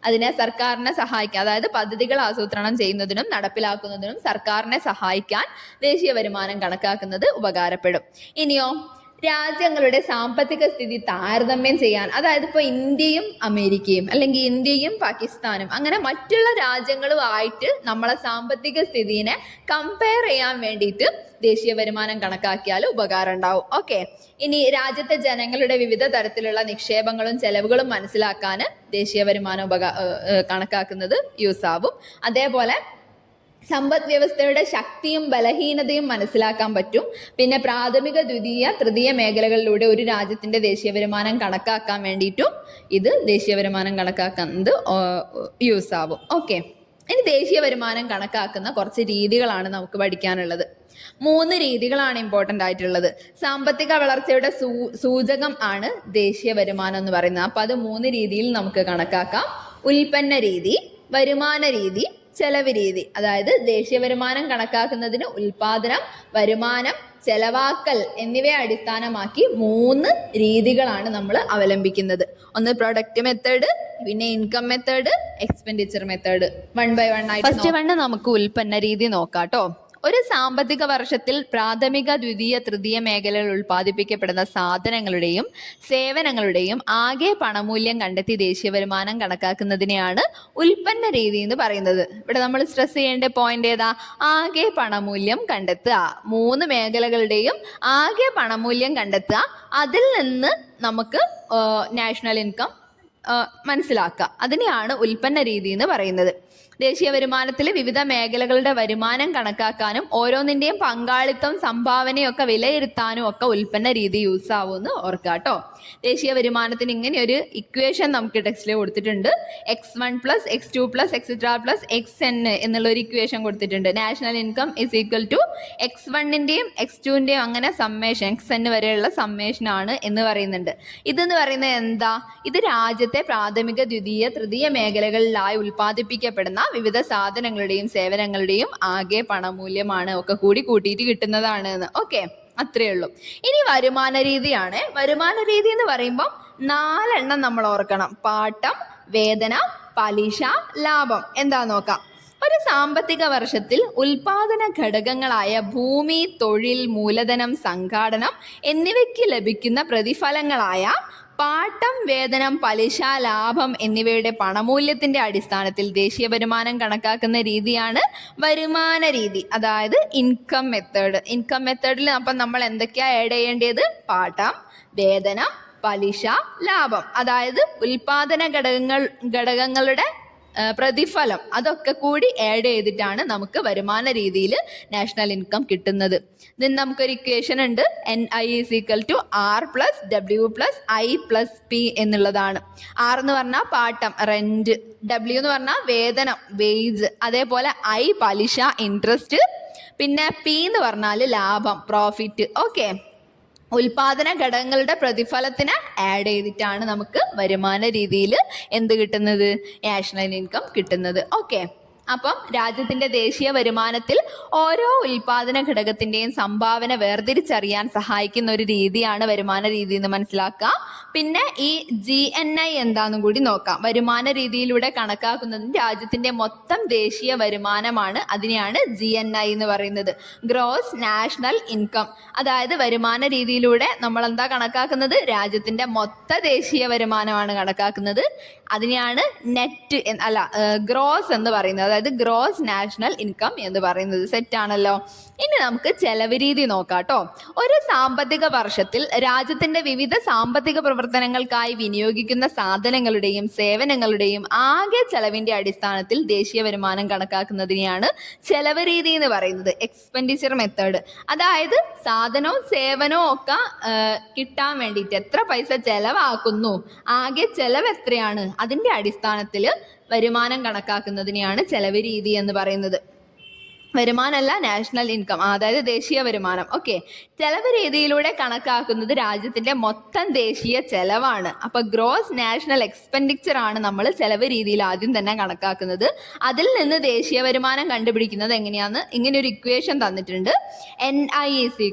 അതിനെ സർക്കാരിനെ സഹായിക്കാൻ, അതായത് പദ്ധതികൾ ആസൂത്രണം ചെയ്യുന്നതിനും നടപ്പിലാക്കുന്നതിനും സർക്കാരിനെ സഹായിക്കാൻ ദേശീയ വരുമാനം കണക്കാക്കുന്നത് ഉപകാരപ്പെടും. ഇനിയോ രാജ്യങ്ങളുടെ സാമ്പത്തിക സ്ഥിതി താരതമ്യം ചെയ്യാൻ, അതായത് ഇപ്പോൾ ഇന്ത്യയും അമേരിക്കയും അല്ലെങ്കിൽ ഇന്ത്യയും പാകിസ്ഥാനും അങ്ങനെ മറ്റുള്ള രാജ്യങ്ങളുമായിട്ട് നമ്മളെ സാമ്പത്തിക സ്ഥിതിനെ കമ്പയർ ചെയ്യാൻ വേണ്ടിയിട്ട് ദേശീയ വരുമാനം കണക്കാക്കിയാൽ ഉപകാരം ഉണ്ടാവും. ഓക്കെ, ഇനി രാജ്യത്തെ ജനങ്ങളുടെ വിവിധ തരത്തിലുള്ള നിക്ഷേപങ്ങളും ചെലവുകളും മനസ്സിലാക്കാൻ ദേശീയ വരുമാനം കണക്കാക്കുന്നത് യൂസ് ആവും. അതേപോലെ സമ്പദ് വ്യവസ്ഥയുടെ ശക്തിയും ബലഹീനതയും മനസ്സിലാക്കാൻ പറ്റും. പിന്നെ പ്രാഥമിക, ദ്വിതീയ, തൃതീയ മേഖലകളിലൂടെ ഒരു രാജ്യത്തിന്റെ ദേശീയ വരുമാനം കണക്കാക്കാൻ വേണ്ടിയിട്ടും ഇത് ദേശീയ വരുമാനം കണക്കാക്കുന്നത് യൂസ് ആവും. ഓക്കെ, ഇനി ദേശീയ വരുമാനം കണക്കാക്കുന്ന കുറച്ച് രീതികളാണ് നമുക്ക് പഠിക്കാനുള്ളത്. 3 രീതികളാണ് ഇമ്പോർട്ടൻ്റ് ആയിട്ടുള്ളത്. സാമ്പത്തിക വളർച്ചയുടെ സൂചകം ആണ് ദേശീയ വരുമാനം എന്ന് പറയുന്നത്. അപ്പൊ അത് 3 രീതിയിൽ നമുക്ക് കണക്കാക്കാം. ഉൽപ്പന്ന രീതി, വരുമാന രീതി, ചെലവ് രീതി. അതായത് ദേശീയ വരുമാനം കണക്കാക്കുന്നതിന് ഉൽപാദനം, വരുമാനം, ചെലവാക്കൽ എന്നിവയെ അടിസ്ഥാനമാക്കി 3 രീതികളാണ് നമ്മൾ അവലംബിക്കുന്നത്. ഒന്ന് പ്രൊഡക്റ്റ് മെത്തേഡ്, പിന്നെ income method, expenditure method. 1 by 1 ആയിട്ട് ഫസ്റ്റ് വണ്ണ് നമുക്ക് ഉൽപ്പന്ന രീതി നോക്കാട്ടോ. ഒരു സാമ്പത്തിക വർഷത്തിൽ പ്രാഥമിക, ദ്വിതീയ, തൃതീയ മേഖലകളിൽ ഉൽപ്പാദിപ്പിക്കപ്പെടുന്ന സാധനങ്ങളുടെയും സേവനങ്ങളുടെയും ആകെ പണമൂല്യം കണ്ടെത്തി ദേശീയ വരുമാനം കണക്കാക്കുന്നതിനെയാണ് ഉൽപ്പന്ന രീതി എന്ന് പറയുന്നത്. ഇവിടെ നമ്മൾ സ്ട്രെസ് ചെയ്യേണ്ട പോയിന്റ് ഏതാ? ആകെ പണമൂല്യം കണ്ടെത്തുക. 3 മേഖലകളുടെയും ആകെ പണമൂല്യം കണ്ടെത്തുക. അതിൽ നിന്ന് നമുക്ക് നാഷണൽ ഇൻകം മനസ്സിലാക്കുക. അതിനെയാണ് ഉൽപ്പന്ന രീതി എന്ന് പറയുന്നത്. ദേശീയ വരുമാനത്തിൽ വിവിധ മേഖലകളുടെ വരുമാനം കണക്കാക്കാനും ഓരോന്നിൻ്റെയും പങ്കാളിത്തം, സംഭാവനയൊക്കെ വിലയിരുത്താനും ഒക്കെ ഉൽപ്പന്ന രീതി യൂസ് ആവുമെന്ന് ഓർക്കുക കേട്ടോ. ദേശീയ വരുമാനത്തിന് ഇങ്ങനെ ഒരു ഇക്വേഷൻ നമുക്ക് ടെക്സ്റ്റിൽ കൊടുത്തിട്ടുണ്ട്. x1 + x2 + etc. + xn എന്നുള്ള ഒരു ഇക്വേഷൻ കൊടുത്തിട്ടുണ്ട്. National income is equal to x1ൻ്റെയും x2ൻ്റെയും അങ്ങനെ സമ്മേഷൻ xn വരെയുള്ള സമ്മേഷൻ ആണ് എന്ന് പറയുന്നുണ്ട്. ഇതെന്ന് പറയുന്നത് എന്താ? ഇത് രാജ്യത്തെ പ്രാഥമിക, ദ്വിതീയ, തൃതീയ മേഖലകളിലായി ഉൽപ്പാദിപ്പിക്കപ്പെടുന്ന വിവിധ സാധനങ്ങളുടെയും സേവനങ്ങളുടെയും ആകെ പണമൂല്യമാണ്. ഒക്കെ കൂടി കൂട്ടിയിട്ട് കിട്ടുന്നതാണ് എന്ന്. ഓക്കെ, അത്രയേ ഉള്ളൂ. ഇനി വരുമാന രീതിയാണ്. വരുമാന രീതി എന്ന് പറയുമ്പോൾ 4 എണ്ണം നമ്മൾ ഓർക്കണം. പാട്ടം, വേതന, പലിശ, ലാഭം. എന്താ നോക്കാം. ഒരു സാമ്പത്തിക വർഷത്തിൽ ഉൽപാദന ഘടകങ്ങളായ ഭൂമി, തൊഴിൽ, മൂലധനം, സംഘാടനം എന്നിവയ്ക്ക് ലഭിക്കുന്ന പ്രതിഫലങ്ങളായ പാട്ടം, വേതനം, പലിശ, ലാഭം എന്നിവയുടെ പണമൂല്യത്തിന്റെ അടിസ്ഥാനത്തിൽ ദേശീയ വരുമാനം കണക്കാക്കുന്ന രീതിയാണ് വരുമാന രീതി, അതായത് ഇൻകം മെത്തേഡ്. ഇൻകം മെത്തേഡിൽ അപ്പം നമ്മൾ എന്തൊക്കെയാണ് ആഡ് ചെയ്യേണ്ടത്? പാട്ടം, വേതനം, പലിശ, ലാഭം, അതായത് ഉൽപാദന ഘടകങ്ങളുടെ പ്രതിഫലം അതൊക്കെ കൂടി ആഡ് ചെയ്തിട്ടാണ് നമുക്ക് വരുമാന രീതിയിൽ നാഷണൽ ഇൻകം കിട്ടുന്നത്. ഇതിന് നമുക്കൊരു ഇക്വേഷൻ ഉണ്ട്. NI = R + W + I + P എന്നുള്ളതാണ്. R എന്ന് പറഞ്ഞാൽ പാട്ടം, റെന്റ്. W എന്ന് പറഞ്ഞാൽ വേതനം, വേജ്. അതേപോലെ I പലിശ, ഇൻട്രസ്റ്റ്. പിന്നെ P എന്ന് പറഞ്ഞാൽ ലാഭം, പ്രോഫിറ്റ്. ഓക്കെ, ഉൽപാദന ഘടകങ്ങളുടെ പ്രതിഫലത്തിന് ആഡ് ചെയ്തിട്ടാണ് നമുക്ക് വരുമാന രീതിയിൽ എന്ത് കിട്ടുന്നത്? നാഷണൽ ഇൻകം കിട്ടുന്നത്. ഓക്കെ, അപ്പം രാജ്യത്തിൻ്റെ ദേശീയ വരുമാനത്തിൽ ഓരോ ഉൽപാദന ഘടകത്തിൻ്റെയും സംഭാവന വേർതിരിച്ചറിയാൻ സഹായിക്കുന്ന ഒരു രീതിയാണ് വരുമാന രീതി എന്ന് മനസ്സിലാക്കുക. പിന്നെ ഈ GNI എന്താണെന്നും കൂടി നോക്കാം. വരുമാന രീതിയിലൂടെ കണക്കാക്കുന്നത് രാജ്യത്തിൻ്റെ മൊത്തം ദേശീയ വരുമാനമാണ്. അതിനെയാണ് GNI എന്ന് പറയുന്നത്, ഗ്രോസ് നാഷണൽ ഇൻകം. അതായത് വരുമാന രീതിയിലൂടെ നമ്മൾ എന്താ കണക്കാക്കുന്നത്? രാജ്യത്തിൻ്റെ മൊത്ത ദേശീയ വരുമാനമാണ് കണക്കാക്കുന്നത്. അതിനെയാണ് നെറ്റ് ഗ്രോസ് എന്ന് പറയുന്നത്, അതായത് ഗ്രോസ് നാഷണൽ ഇൻകം എന്ന് പറയുന്നത്. സെറ്റാണല്ലോ. ഇനി നമുക്ക് ചെലവ് രീതി നോക്കാം കേട്ടോ. ഒരു സാമ്പത്തിക വർഷത്തിൽ രാജ്യത്തിന്റെ വിവിധ സാമ്പത്തിക പ്രവർത്തനങ്ങൾക്കായി വിനിയോഗിക്കുന്ന സാധനങ്ങളുടെയും സേവനങ്ങളുടെയും ആകെ ചെലവിന്റെ അടിസ്ഥാനത്തിൽ ദേശീയ വരുമാനം കണക്കാക്കുന്നതിനെയാണ് ചെലവ് രീതി എന്ന് പറയുന്നത്, എക്സ്പെൻഡിച്ചർ മെത്തേഡ്. അതായത് സാധനവും സേവനവും ഒക്കെ കിട്ടാൻ വേണ്ടിയിട്ട് എത്ര പൈസ ചെലവാക്കുന്നു, ആകെ ചെലവ് എത്രയാണ്, അതിന്റെ അടിസ്ഥാനത്തിൽ വരുമാനം കണക്കാക്കുന്നതിനെയാണ് ചെലവ് രീതി എന്ന് പറയുന്നത്. വരുമാനമല്ല, നാഷണൽ ഇൻകം, അതായത് ദേശീയ വരുമാനം. ഓക്കെ, ചെലവ് രീതിയിലൂടെ കണക്കാക്കുന്നത് രാജ്യത്തിന്റെ മൊത്തം ദേശീയ ചെലവാണ്. അപ്പൊ ഗ്രോസ് നാഷണൽ എക്സ്പെൻഡിച്ചർ ആണ് നമ്മൾ ചെലവ് രീതിയിൽ ആദ്യം തന്നെ കണക്കാക്കുന്നത്. അതിൽ നിന്ന് ദേശീയ വരുമാനം കണ്ടുപിടിക്കുന്നത് എങ്ങനെയാന്ന് ഇങ്ങനെ ഒരു ഇക്വേഷൻ തന്നിട്ടുണ്ട്. NI =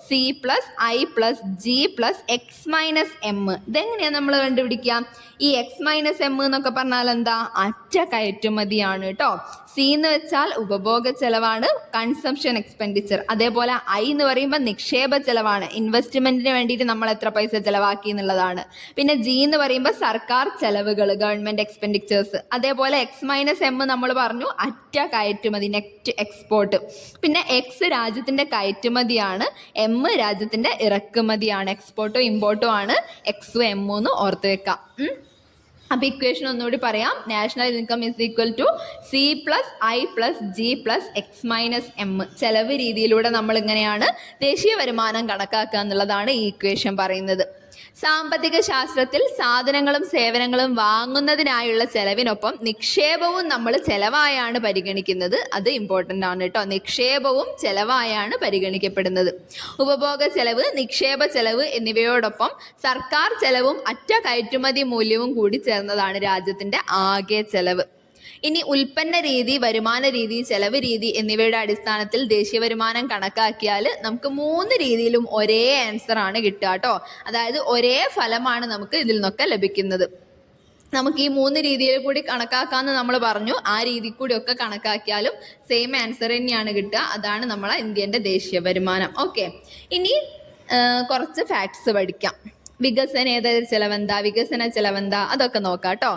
C + I + G + X - M. ഇതെങ്ങനെയാണ് നമ്മൾ കണ്ടുപിടിക്കുക? ഈ X - M എന്നൊക്കെ പറഞ്ഞാൽ എന്താ? അറ്റ കയറ്റുമതിയാണ് കേട്ടോ. C എന്ന് വെച്ചാൽ ഉപഭോഗ ചെലവാണ്, കൺസംഷൻ എക്സ്പെൻഡിച്ചർ. അതേപോലെ I എന്ന് പറയുമ്പോൾ നിക്ഷേപ ചെലവാണ്, ഇൻവെസ്റ്റ്മെന്റിന് വേണ്ടിയിട്ട് നമ്മൾ എത്ര പൈസ ചെലവാക്കി എന്നുള്ളതാണ്. പിന്നെ G എന്ന് പറയുമ്പോൾ സർക്കാർ ചെലവുകൾ, ഗവൺമെന്റ് എക്സ്പെൻഡിച്ചേഴ്സ്. അതേപോലെ X - M നമ്മൾ പറഞ്ഞു അറ്റ കയറ്റുമതി, നെറ്റ് എക്സ്പോർട്ട്. പിന്നെ X രാജ്യത്തിന്റെ കയറ്റുമതിയാണ്, M രാജ്യത്തിന്റെ ഇറക്കുമതിയാണ്, എക്സ്പോർട്ടും ഇമ്പോർട്ടും ആണ് X ഉം M എന്ന് ഓർത്ത് വെക്കാം. അപ്പോൾ ഇക്വേഷൻ ഒന്നുകൂടി പറയാം. National income = C + I + G + X - M. ചെലവ് രീതിയിലൂടെ നമ്മൾ ഇങ്ങനെയാണ് ദേശീയ വരുമാനം കണക്കാക്കുക എന്നുള്ളതാണ് ഈ ഇക്വേഷൻ പറയുന്നത്. സാമ്പത്തിക ശാസ്ത്രത്തിൽ സാധനങ്ങളും സേവനങ്ങളും വാങ്ങുന്നതിനായുള്ള ചെലവിനൊപ്പം നിക്ഷേപവും നമ്മൾ ചെലവായാണ് പരിഗണിക്കുന്നത്. അത് ഇമ്പോർട്ടൻ്റ് ആണ് കേട്ടോ. നിക്ഷേപവും ചെലവായാണ് പരിഗണിക്കപ്പെടുന്നത്. ഉപഭോഗ ചെലവ്, നിക്ഷേപ ചെലവ് എന്നിവയോടൊപ്പം സർക്കാർ ചെലവും അറ്റ കയറ്റുമതി മൂല്യവും കൂടി ചേർന്നതാണ് രാജ്യത്തിൻ്റെ ആകെ ചെലവ്. ഇനി ഉൽപ്പന്ന രീതി, വരുമാന രീതി, ചെലവ് രീതി എന്നിവയുടെ അടിസ്ഥാനത്തിൽ ദേശീയ വരുമാനം കണക്കാക്കിയാൽ നമുക്ക് 3 രീതിയിലും ഒരേ ആൻസർ ആണ് കിട്ടുക കേട്ടോ. അതായത് ഒരേ ഫലമാണ് നമുക്ക് ഇതിൽ നിന്നൊക്കെ ലഭിക്കുന്നത്. നമുക്ക് ഈ 3 രീതിയിൽ കൂടി കണക്കാക്കാമെന്ന് നമ്മൾ പറഞ്ഞു. ആ രീതി കൂടി ഒക്കെ കണക്കാക്കിയാലും സെയിം ആൻസർ തന്നെയാണ് കിട്ടുക. അതാണ് നമ്മളെ ഇന്ത്യൻ്റെ ദേശീയ വരുമാനം. ഓക്കെ, ഇനി കുറച്ച് ഫാക്ട്സ് പഠിക്കാം. വികസനേതര ചെലവെന്താ, വികസന ചെലവെന്താ, അതൊക്കെ നോക്കാം കേട്ടോ.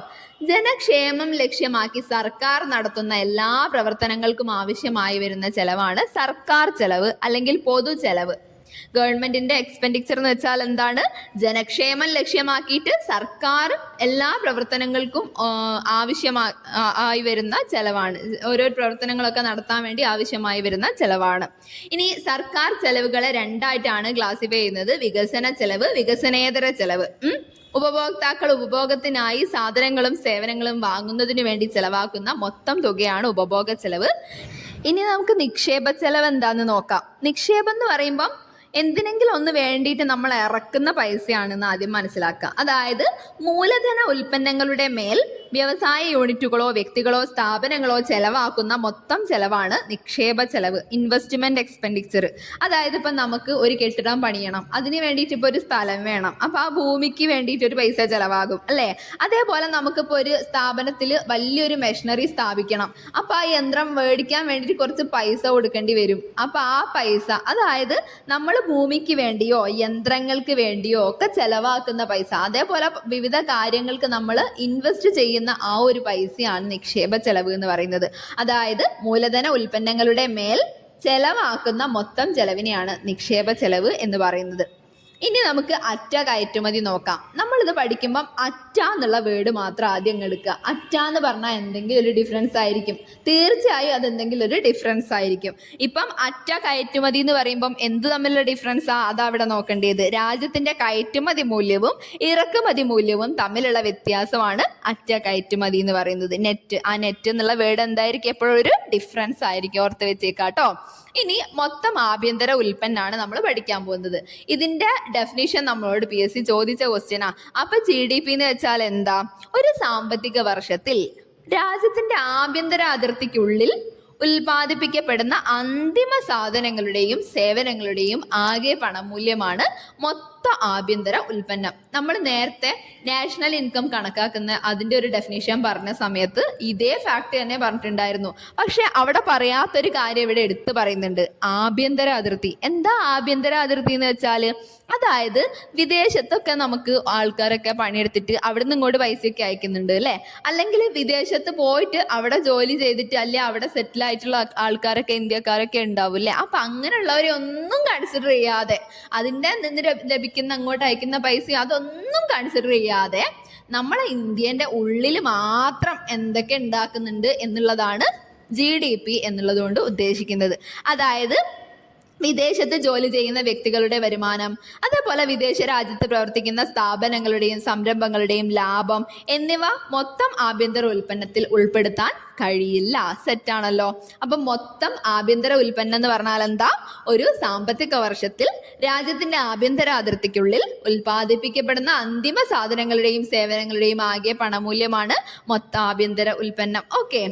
ജനക്ഷേമം ലക്ഷ്യമാക്കി സർക്കാർ നടത്തുന്ന എല്ലാ പ്രവർത്തനങ്ങൾക്കും ആവശ്യമായി വരുന്ന ചെലവാണ് സർക്കാർ ചെലവ് അല്ലെങ്കിൽ പൊതു ചെലവ്. ഗവൺമെന്റിന്റെ എക്സ്പെൻഡിച്ചർ എന്ന് വെച്ചാൽ എന്താണ്? ജനക്ഷേമം ലക്ഷ്യമാക്കിയിട്ട് സർക്കാർ എല്ലാ പ്രവർത്തനങ്ങൾക്കും ആയി വരുന്ന ചെലവാണ്. ഓരോ പ്രവർത്തനങ്ങളൊക്കെ നടത്താൻ വേണ്ടി ആവശ്യമായി വരുന്ന ചെലവാണ്. ഇനി സർക്കാർ ചെലവുകളെ 2ആയിട്ടാണ് ക്ലാസിഫൈ ചെയ്യുന്നത്: വികസന ചെലവ്, വികസനേതര ചെലവ്. ഉപഭോക്താക്കൾ ഉപഭോഗത്തിനായി സാധനങ്ങളും സേവനങ്ങളും വാങ്ങുന്നതിന് വേണ്ടി ചെലവാക്കുന്ന മൊത്തം തുകയാണ് ഉപഭോഗ ചെലവ്. ഇനി നമുക്ക് നിക്ഷേപ ചെലവ് എന്താന്ന് നോക്കാം. നിക്ഷേപം എന്ന് പറയുമ്പം എന്തിനെങ്കിലും ഒന്ന് വേണ്ടിയിട്ട് നമ്മൾ ഇറക്കുന്ന പൈസയാണെന്ന് ആദ്യം മനസ്സിലാക്കുക. അതായത് മൂലധന ഉൽപ്പന്നങ്ങളുടെ മേൽ വ്യവസായ യൂണിറ്റുകളോ വ്യക്തികളോ സ്ഥാപനങ്ങളോ ചെലവാക്കുന്ന മൊത്തം ചെലവാണ് നിക്ഷേപ ചെലവ്, ഇൻവെസ്റ്റ്മെന്റ് എക്സ്പെൻഡിച്ചർ. അതായത് ഇപ്പം നമുക്ക് ഒരു കെട്ടിടം പണിയണം, അതിന് വേണ്ടിയിട്ട് ഇപ്പോൾ ഒരു സ്ഥലം വേണം, അപ്പോൾ ആ ഭൂമിക്ക് വേണ്ടിയിട്ട് ഒരു പൈസ ചെലവാകും അല്ലേ. അതേപോലെ നമുക്കിപ്പോൾ ഒരു സ്ഥാപനത്തിൽ വലിയൊരു മെഷീനറി സ്ഥാപിക്കണം, അപ്പോൾ ആ യന്ത്രം മേടിക്കാൻ വേണ്ടിയിട്ട് കുറച്ച് പൈസ കൊടുക്കേണ്ടി വരും. അപ്പോൾ ആ പൈസ, അതായത് നമ്മൾ ഭൂമിക്ക് വേണ്ടിയോ യന്ത്രങ്ങൾക്ക് വേണ്ടിയോ ഒക്കെ ചെലവാക്കുന്ന പൈസ, അതേപോലെ വിവിധ കാര്യങ്ങൾക്ക് നമ്മൾ ഇൻവെസ്റ്റ് ചെയ്യുന്ന ആ ഒരു പൈസയാണ് നിക്ഷേപ ചെലവ് എന്ന് പറയുന്നത്. അതായത് മൂലധന ഉൽപ്പന്നങ്ങളുടെ മേൽ ചെലവാക്കുന്ന മൊത്തം ചെലവിനെയാണ് നിക്ഷേപ ചെലവ് എന്ന് പറയുന്നത്. ഇനി നമുക്ക് അറ്റ കയറ്റുമതി നോക്കാം. നമ്മളിത് പഠിക്കുമ്പം അറ്റ എന്നുള്ള വേർഡ് മാത്രം ആദ്യം എടുക്കുക. അറ്റ എന്ന് പറഞ്ഞാൽ എന്തെങ്കിലും ഒരു ഡിഫറൻസ് ആയിരിക്കും, തീർച്ചയായും അതെന്തെങ്കിലും ഒരു ഡിഫറൻസ് ആയിരിക്കും. ഇപ്പം അറ്റ കയറ്റുമതി എന്ന് പറയുമ്പം എന്ത് തമ്മിലുള്ള ഡിഫറൻസാ അതവിടെ നോക്കേണ്ടത്. രാജ്യത്തിന്റെ കയറ്റുമതി മൂല്യവും ഇറക്കുമതി മൂല്യവും തമ്മിലുള്ള വ്യത്യാസമാണ് അറ്റ കയറ്റുമതി എന്ന് പറയുന്നത്. ആ നെറ്റ് എന്നുള്ള വേർഡ് എന്തായിരിക്കും, എപ്പോഴും ഒരു ഡിഫറൻസ് ആയിരിക്കും, ഓർത്ത് വെച്ചേക്കാട്ടോ. ഇനി മൊത്തം ആഭ്യന്തര ഉൽപ്പന്നമാണ് നമ്മൾ പഠിക്കാൻ പോകുന്നത്. ഇതിന്റെ ഡെഫിനിഷൻ നമ്മളോട് PSC ചോദിച്ച ക്വസ്റ്റ്യനാ. അപ്പൊ GDP എന്ന് വെച്ചാൽ എന്താ? ഒരു സാമ്പത്തിക വർഷത്തിൽ രാജ്യത്തിന്റെ ആഭ്യന്തര അതിർത്തിക്കുള്ളിൽ ഉൽപ്പാദിപ്പിക്കപ്പെടുന്ന അന്തിമ സാധനങ്ങളുടെയും സേവനങ്ങളുടെയും ആകെ പണമൂല്യമാണ് മൊത്ത ആഭ്യന്തര ഉൽപ്പന്നം. നമ്മൾ നേരത്തെ നാഷണൽ ഇൻകം കണക്കാക്കുന്ന അതിൻ്റെ ഒരു ഡെഫിനിഷൻ പറഞ്ഞ സമയത്ത് ഇതേ ഫാക്ട് തന്നെ പറഞ്ഞിട്ടുണ്ടായിരുന്നു. പക്ഷെ അവിടെ പറയാത്തൊരു കാര്യം ഇവിടെ എടുത്തു പറയുന്നുണ്ട്: ആഭ്യന്തര അതിർത്തി. എന്താ ആഭ്യന്തര അതിർത്തി എന്ന് വെച്ചാൽ, അതായത് വിദേശത്തൊക്കെ നമുക്ക് ആൾക്കാരൊക്കെ പണിയെടുത്തിട്ട് അവിടെ നിന്ന് ഇങ്ങോട്ട് പൈസയൊക്കെ അയക്കുന്നുണ്ട് അല്ലേ, അല്ലെങ്കിൽ വിദേശത്ത് പോയിട്ട് അവിടെ ജോലി ചെയ്തിട്ട് അല്ലെ അവിടെ സെറ്റിൽ ആയിട്ടുള്ള ആൾക്കാരൊക്കെ ഇന്ത്യക്കാരൊക്കെ ഉണ്ടാവും അല്ലേ. അപ്പം അങ്ങനെയുള്ളവരെ ഒന്നും കൺസിഡർ ചെയ്യാതെ, അതിൻ്റെ നിന്ന് ലഭിക്കുന്ന അങ്ങോട്ട് അയക്കുന്ന പൈസ അതൊന്നും കൺസിഡർ ചെയ്യാതെ നമ്മളെ ഇന്ത്യൻ്റെ ഉള്ളിൽ മാത്രം എന്തൊക്കെ ഉണ്ടാക്കുന്നുണ്ട് എന്നുള്ളതാണ് GDP എന്നുള്ളതുകൊണ്ട് ഉദ്ദേശിക്കുന്നത്. അതായത് വിദേശത്ത് ജോലി ചെയ്യുന്ന വ്യക്തികളുടെ വരുമാനം, അതേപോലെ വിദേശ രാജ്യത്ത് പ്രവർത്തിക്കുന്ന സ്ഥാപനങ്ങളുടെയും സംരംഭങ്ങളുടെയും ലാഭം എന്നിവ മൊത്തം ആഭ്യന്തര ഉൽപ്പന്നത്തിൽ ഉൾപ്പെടുത്താൻ കഴിയില്ല. സെറ്റാണല്ലോ. അപ്പം മൊത്തം ആഭ്യന്തര ഉൽപ്പന്നം എന്ന് പറഞ്ഞാൽ എന്താ? ഒരു സാമ്പത്തിക വർഷത്തിൽ രാജ്യത്തിന്റെ ആഭ്യന്തര അതിർത്തിക്കുള്ളിൽ ഉൽപ്പാദിപ്പിക്കപ്പെടുന്ന അന്തിമ സാധനങ്ങളുടെയും സേവനങ്ങളുടെയും ആകെ പണമൂല്യമാണ് മൊത്ത ആഭ്യന്തര ഉൽപ്പന്നം. ഓക്കെ,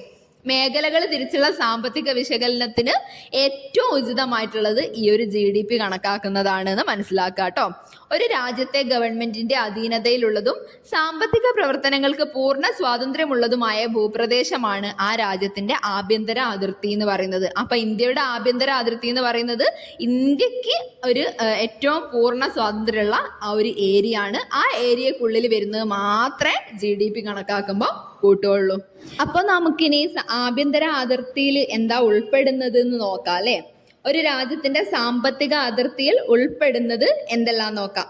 മേഖലകൾ തിരിച്ചുള്ള സാമ്പത്തിക വിശകലനത്തിന് ഏറ്റവും ഉചിതമായിട്ടുള്ളത് ഈ ഒരു GDP കണക്കാക്കുന്നതാണെന്ന് മനസ്സിലാക്കുക കേട്ടോ. ഒരു രാജ്യത്തെ ഗവൺമെന്റിന്റെ അധീനതയിലുള്ളതും സാമ്പത്തിക പ്രവർത്തനങ്ങൾക്ക് പൂർണ്ണ സ്വാതന്ത്ര്യമുള്ളതുമായ ഭൂപ്രദേശമാണ് ആ രാജ്യത്തിന്റെ ആഭ്യന്തര അതിർത്തി എന്ന് പറയുന്നത്. അപ്പൊ ഇന്ത്യയുടെ ആഭ്യന്തര അതിർത്തി എന്ന് പറയുന്നത് ഇന്ത്യക്ക് ഒരു ഏറ്റവും പൂർണ്ണ സ്വാതന്ത്ര്യമുള്ള ആ ഒരു ഏരിയ ആണ്. ആ ഏരിയക്കുള്ളിൽ വരുന്നത് മാത്രമേ GDP കണക്കാക്കുമ്പോൾ കൂട്ടുള്ളൂ. അപ്പോൾ നമുക്കിനി ആഭ്യന്തര അതിർത്തിയിൽ എന്താ ഉൾപ്പെടുന്നത് എന്ന് നോക്കാം അല്ലേ. ഒരു രാജ്യത്തിന്റെ സാമ്പത്തിക അതിർത്തിയിൽ ഉൾപ്പെടുന്നത് എന്തെല്ലാം നോക്കാം.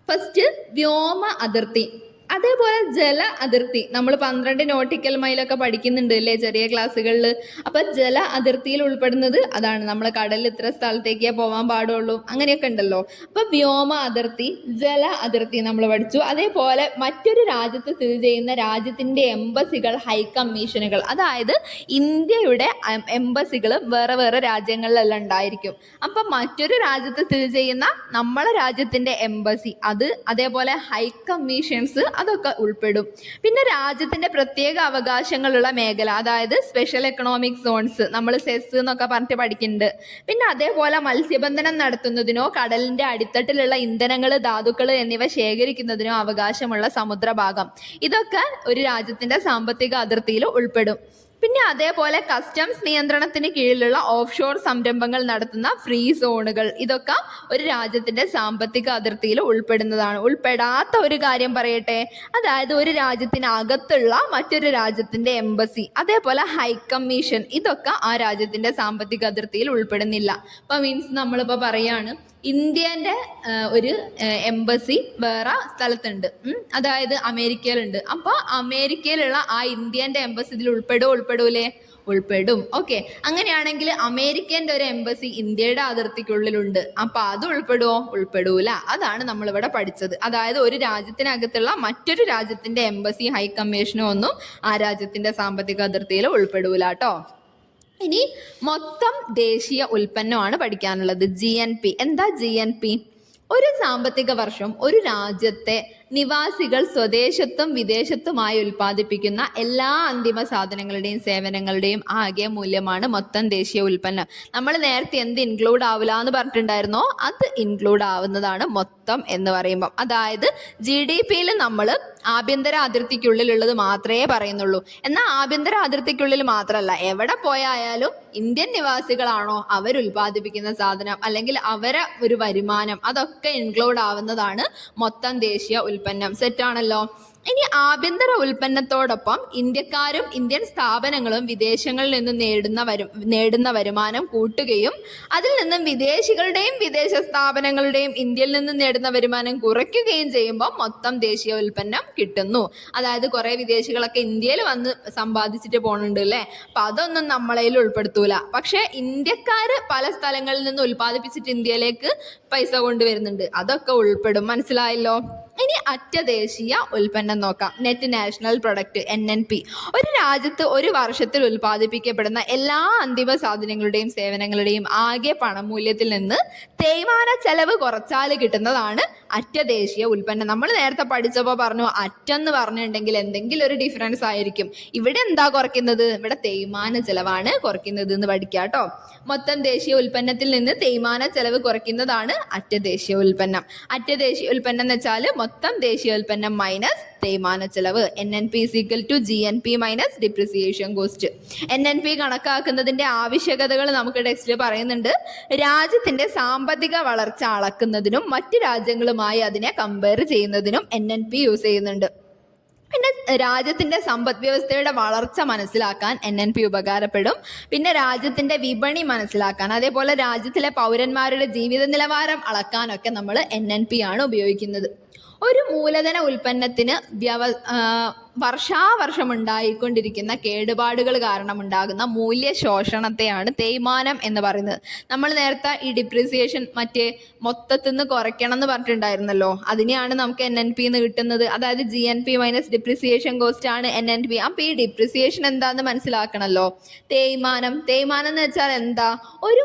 ഫസ്റ്റ് വ്യോമ അതിർത്തി, അതേപോലെ ജല അതിർത്തി. നമ്മൾ 12 നോട്ടിക്കൽ മൈലൊക്കെ പഠിക്കുന്നുണ്ട് അല്ലേ ചെറിയ ക്ലാസ്സുകളിൽ. അപ്പം ജല അതിർത്തിയിൽ ഉൾപ്പെടുന്നത് അതാണ്, നമ്മൾ കടലിൽ ഇത്ര സ്ഥലത്തേക്കേ പോകാൻ പാടുള്ളൂ അങ്ങനെയൊക്കെ ഉണ്ടല്ലോ. അപ്പം വ്യോമ അതിർത്തി, ജല അതിർത്തി നമ്മൾ പഠിച്ചു. അതേപോലെ മറ്റൊരു രാജ്യത്ത് സ്ഥിതി ചെയ്യുന്ന രാജ്യത്തിൻ്റെ എംബസികൾ, ഹൈക്കമ്മീഷനുകൾ, അതായത് ഇന്ത്യയുടെ എംബസികൾ വേറെ വേറെ രാജ്യങ്ങളിലെല്ലാം ഉണ്ടായിരിക്കും. അപ്പം മറ്റൊരു രാജ്യത്ത് സ്ഥിതി ചെയ്യുന്ന നമ്മളെ രാജ്യത്തിൻ്റെ എംബസി അത്, അതേപോലെ ഹൈക്കമ്മീഷൻസ് അതൊക്കെ ഉൾപ്പെടും. പിന്നെ രാജ്യത്തിന്റെ പ്രത്യേക അവകാശങ്ങളുള്ള മേഖല, അതായത് സ്പെഷ്യൽ എക്കണോമിക് സോൺസ്, നമ്മൾ സെസ് എന്നൊക്കെ പറഞ്ഞിട്ട് പഠിക്കുന്നുണ്ട്. പിന്നെ അതേപോലെ മത്സ്യബന്ധനം നടത്തുന്നതിനോ കടലിന്റെ അടിത്തട്ടിലുള്ള ഇന്ധനങ്ങൾ, ധാതുക്കൾ എന്നിവ ശേഖരിക്കുന്നതിനോ അവകാശമുള്ള സമുദ്രഭാഗം, ഇതൊക്കെ ഒരു രാജ്യത്തിന്റെ സാമ്പത്തിക അതിർത്തിയിൽ ഉൾപ്പെടും. പിന്നെ അതേപോലെ കസ്റ്റംസ് നിയന്ത്രണത്തിന് കീഴിലുള്ള ഓഫ് ഷോർ സംരംഭങ്ങൾ നടത്തുന്ന ഫ്രീ സോണുകൾ, ഇതൊക്കെ ഒരു രാജ്യത്തിന്റെ സാമ്പത്തിക അതിർത്തിയിൽ ഉൾപ്പെടുന്നതാണ്. ഉൾപ്പെടാത്ത ഒരു കാര്യം പറയട്ടെ, അതായത് ഒരു രാജ്യത്തിനകത്തുള്ള മറ്റൊരു രാജ്യത്തിന്റെ എംബസി, അതേപോലെ ഹൈക്കമ്മീഷൻ, ഇതൊക്കെ ആ രാജ്യത്തിന്റെ സാമ്പത്തിക അതിർത്തിയിൽ ഉൾപ്പെടുന്നില്ല. അപ്പൊ മീൻസ് നമ്മളിപ്പോൾ പറയാണ് ഇന്ത്യൻ്റെ ഒരു എംബസി വേറെ സ്ഥലത്തുണ്ട്, അതായത് അമേരിക്കയിലുണ്ട്. അപ്പോൾ അമേരിക്കയിലുള്ള ആ ഇന്ത്യൻ്റെ എംബസി ഇതിൽ ഉൾപ്പെടൂലേ? ഉൾപ്പെടും. ഓക്കെ, അങ്ങനെയാണെങ്കിൽ അമേരിക്കൻ്റെ ഒരു എംബസി ഇന്ത്യയുടെ അതിർത്തിക്കുള്ളിലുണ്ട്, അപ്പൊ അത് ഉൾപ്പെടുവോ? ഉൾപ്പെടൂല. അതാണ് നമ്മളിവിടെ പഠിച്ചത്. അതായത് ഒരു രാജ്യത്തിനകത്തുള്ള മറ്റൊരു രാജ്യത്തിന്റെ എംബസി, ഹൈക്കമ്മീഷനോ ഒന്നും ആ രാജ്യത്തിന്റെ സാമ്പത്തിക അതിർത്തിയിൽ ഉൾപ്പെടൂല കേട്ടോ. ഇനി മൊത്തം ദേശീയ ഉൽപ്പന്നമാണ് പഠിക്കാനുള്ളത്, GNP. എന്താ GNP? ഒരു സാമ്പത്തിക വർഷം ഒരു രാജ്യത്തെ നിവാസികൾ സ്വദേശത്തും വിദേശത്തുമായി ഉൽപ്പാദിപ്പിക്കുന്ന എല്ലാ അന്തിമ സാധനങ്ങളുടെയും സേവനങ്ങളുടെയും ആകെ മൂല്യമാണ് മൊത്തം ദേശീയ ഉൽപ്പന്നം. നമ്മൾ നേരത്തെ എന്ത് ഇൻക്ലൂഡ് ആവില്ല എന്ന് പറഞ്ഞിട്ടുണ്ടായിരുന്നോ, അത് ഇൻക്ലൂഡ് ആവുന്നതാണ് മൊത്തം എന്ന് പറയുമ്പോൾ. അതായത് GDPയിൽ നമ്മൾ ആഭ്യന്തര അതിർത്തിക്കുള്ളിലുള്ളത് മാത്രമേ പറയുന്നുള്ളൂ. എന്നാൽ ആഭ്യന്തര അതിർത്തിക്കുള്ളിൽ മാത്രമല്ല, എവിടെ പോയാലും ഇന്ത്യൻ നിവാസികളാണോ അവർ ഉൽപ്പാദിപ്പിക്കുന്ന സാധനം അല്ലെങ്കിൽ അവരെ ഒരു വരുമാനം, അതൊക്കെ ഇൻക്ലൂഡ് ആവുന്നതാണ് മൊത്തം ദേശീയ ഉൽപ്പന്നം. സെറ്റാണല്ലോ. ഇനി ആഭ്യന്തര ഉൽപ്പന്നത്തോടൊപ്പം ഇന്ത്യക്കാരും ഇന്ത്യൻ സ്ഥാപനങ്ങളും വിദേശങ്ങളിൽ നിന്നും നേടുന്ന വരുമാനം കൂട്ടുകയും അതിൽ നിന്നും വിദേശികളുടെയും വിദേശ സ്ഥാപനങ്ങളുടെയും ഇന്ത്യയിൽ നിന്നും നേടുന്ന വരുമാനം കുറയ്ക്കുകയും ചെയ്യുമ്പോൾ മൊത്തം ദേശീയ ഉൽപ്പന്നം കിട്ടുന്നു. അതായത് കുറേ വിദേശികളൊക്കെ ഇന്ത്യയിൽ വന്ന് സമ്പാദിച്ചിട്ട് പോകുന്നുണ്ട് അല്ലേ, അപ്പം അതൊന്നും നമ്മളതിൽ ഉൾപ്പെടുത്തൂല. പക്ഷേ ഇന്ത്യക്കാർ പല സ്ഥലങ്ങളിൽ നിന്ന് ഉൽപ്പാദിപ്പിച്ചിട്ട് ഇന്ത്യയിലേക്ക് പൈസ കൊണ്ടുവരുന്നുണ്ട്, അതൊക്കെ ഉൾപ്പെടും. മനസ്സിലായല്ലോ. ഇനി അറ്റദേശീയ ഉൽപ്പന്നം നോക്കാം. Net national product, NNP. ഒരു രാജ്യത്ത് ഒരു വർഷത്തിൽ ഉൽപ്പാദിപ്പിക്കപ്പെടുന്ന എല്ലാ അന്തിമ സാധനങ്ങളുടെയും സേവനങ്ങളുടെയും ആകെ പണമൂല്യത്തിൽ നിന്ന് തേയ്മാന ചെലവ് കുറച്ചാൽ കിട്ടുന്നതാണ് അറ്റദേശീയ ഉൽപ്പന്നം. നമ്മൾ നേരത്തെ പഠിച്ചപ്പോൾ പറഞ്ഞു അറ്റെന്ന് പറഞ്ഞിട്ടുണ്ടെങ്കിൽ എന്തെങ്കിലും ഒരു ഡിഫറൻസ് ആയിരിക്കും. ഇവിടെ എന്താ കുറയ്ക്കുന്നത്? ഇവിടെ തേയ്മാന ചെലവാണ് കുറയ്ക്കുന്നത് എന്ന് പഠിക്കുക കേട്ടോ. മൊത്തം ദേശീയ ഉൽപ്പന്നത്തിൽ നിന്ന് തേയ്മാന ചെലവ് കുറയ്ക്കുന്നതാണ് അറ്റദേശീയ ഉൽപ്പന്നം. അറ്റദേശീയ ഉൽപ്പന്നം എന്ന് വെച്ചാൽ മൊത്തം ദേശീയ ഉൽപ്പന്നം മൈനസ് തേയ്മാന ചെലവ്. NNP = GNP minus depreciation cost. NNP കണക്കാക്കുന്നതിന്റെ ആവശ്യകതകൾ നമുക്ക് ടെക്സ്റ്റിൽ പറയുന്നുണ്ട്. രാജ്യത്തിന്റെ സാമ്പത്തിക വളർച്ച അളക്കുന്നതിനും മറ്റ് രാജ്യങ്ങളുമായി അതിനെ കമ്പയർ ചെയ്യുന്നതിനും NNP യൂസ് ചെയ്യുന്നുണ്ട്. പിന്നെ രാജ്യത്തിന്റെ സമ്പദ് വ്യവസ്ഥയുടെ വളർച്ച മനസ്സിലാക്കാൻ NNP ഉപകാരപ്പെടും. പിന്നെ രാജ്യത്തിന്റെ വിപണി മനസ്സിലാക്കാൻ, അതേപോലെ രാജ്യത്തിലെ പൗരന്മാരുടെ ജീവിത നിലവാരം അളക്കാനൊക്കെ നമ്മൾ NNP ആണ് ഉപയോഗിക്കുന്നത്. ഒരു മൂലധന ഉൽപ്പന്നത്തിന് വർഷാവർഷം ഉണ്ടായിക്കൊണ്ടിരിക്കുന്ന കേടുപാടുകൾ കാരണമുണ്ടാകുന്ന മൂല്യശോഷണത്തെയാണ് തേയ്മാനം എന്ന് പറയുന്നത്. നമ്മൾ നേരത്തെ ഈ ഡിപ്രിസിയേഷൻ മറ്റേ മൊത്തത്തിൽ നിന്ന് കുറയ്ക്കണം എന്ന് പറഞ്ഞിട്ടുണ്ടായിരുന്നല്ലോ, അതിനെയാണ് നമുക്ക് NNP എന്ന് കിട്ടുന്നത്. അതായത് GNP മൈനസ് ഡിപ്രിസിയേഷൻ കോസ്റ്റ് ആണ് NNP. അപ്പോൾ ഈ ഡിപ്രിസിയേഷൻ എന്താന്ന് മനസ്സിലാക്കണമല്ലോ. തേയ്മാനം എന്ന് വെച്ചാൽ എന്താ? ഒരു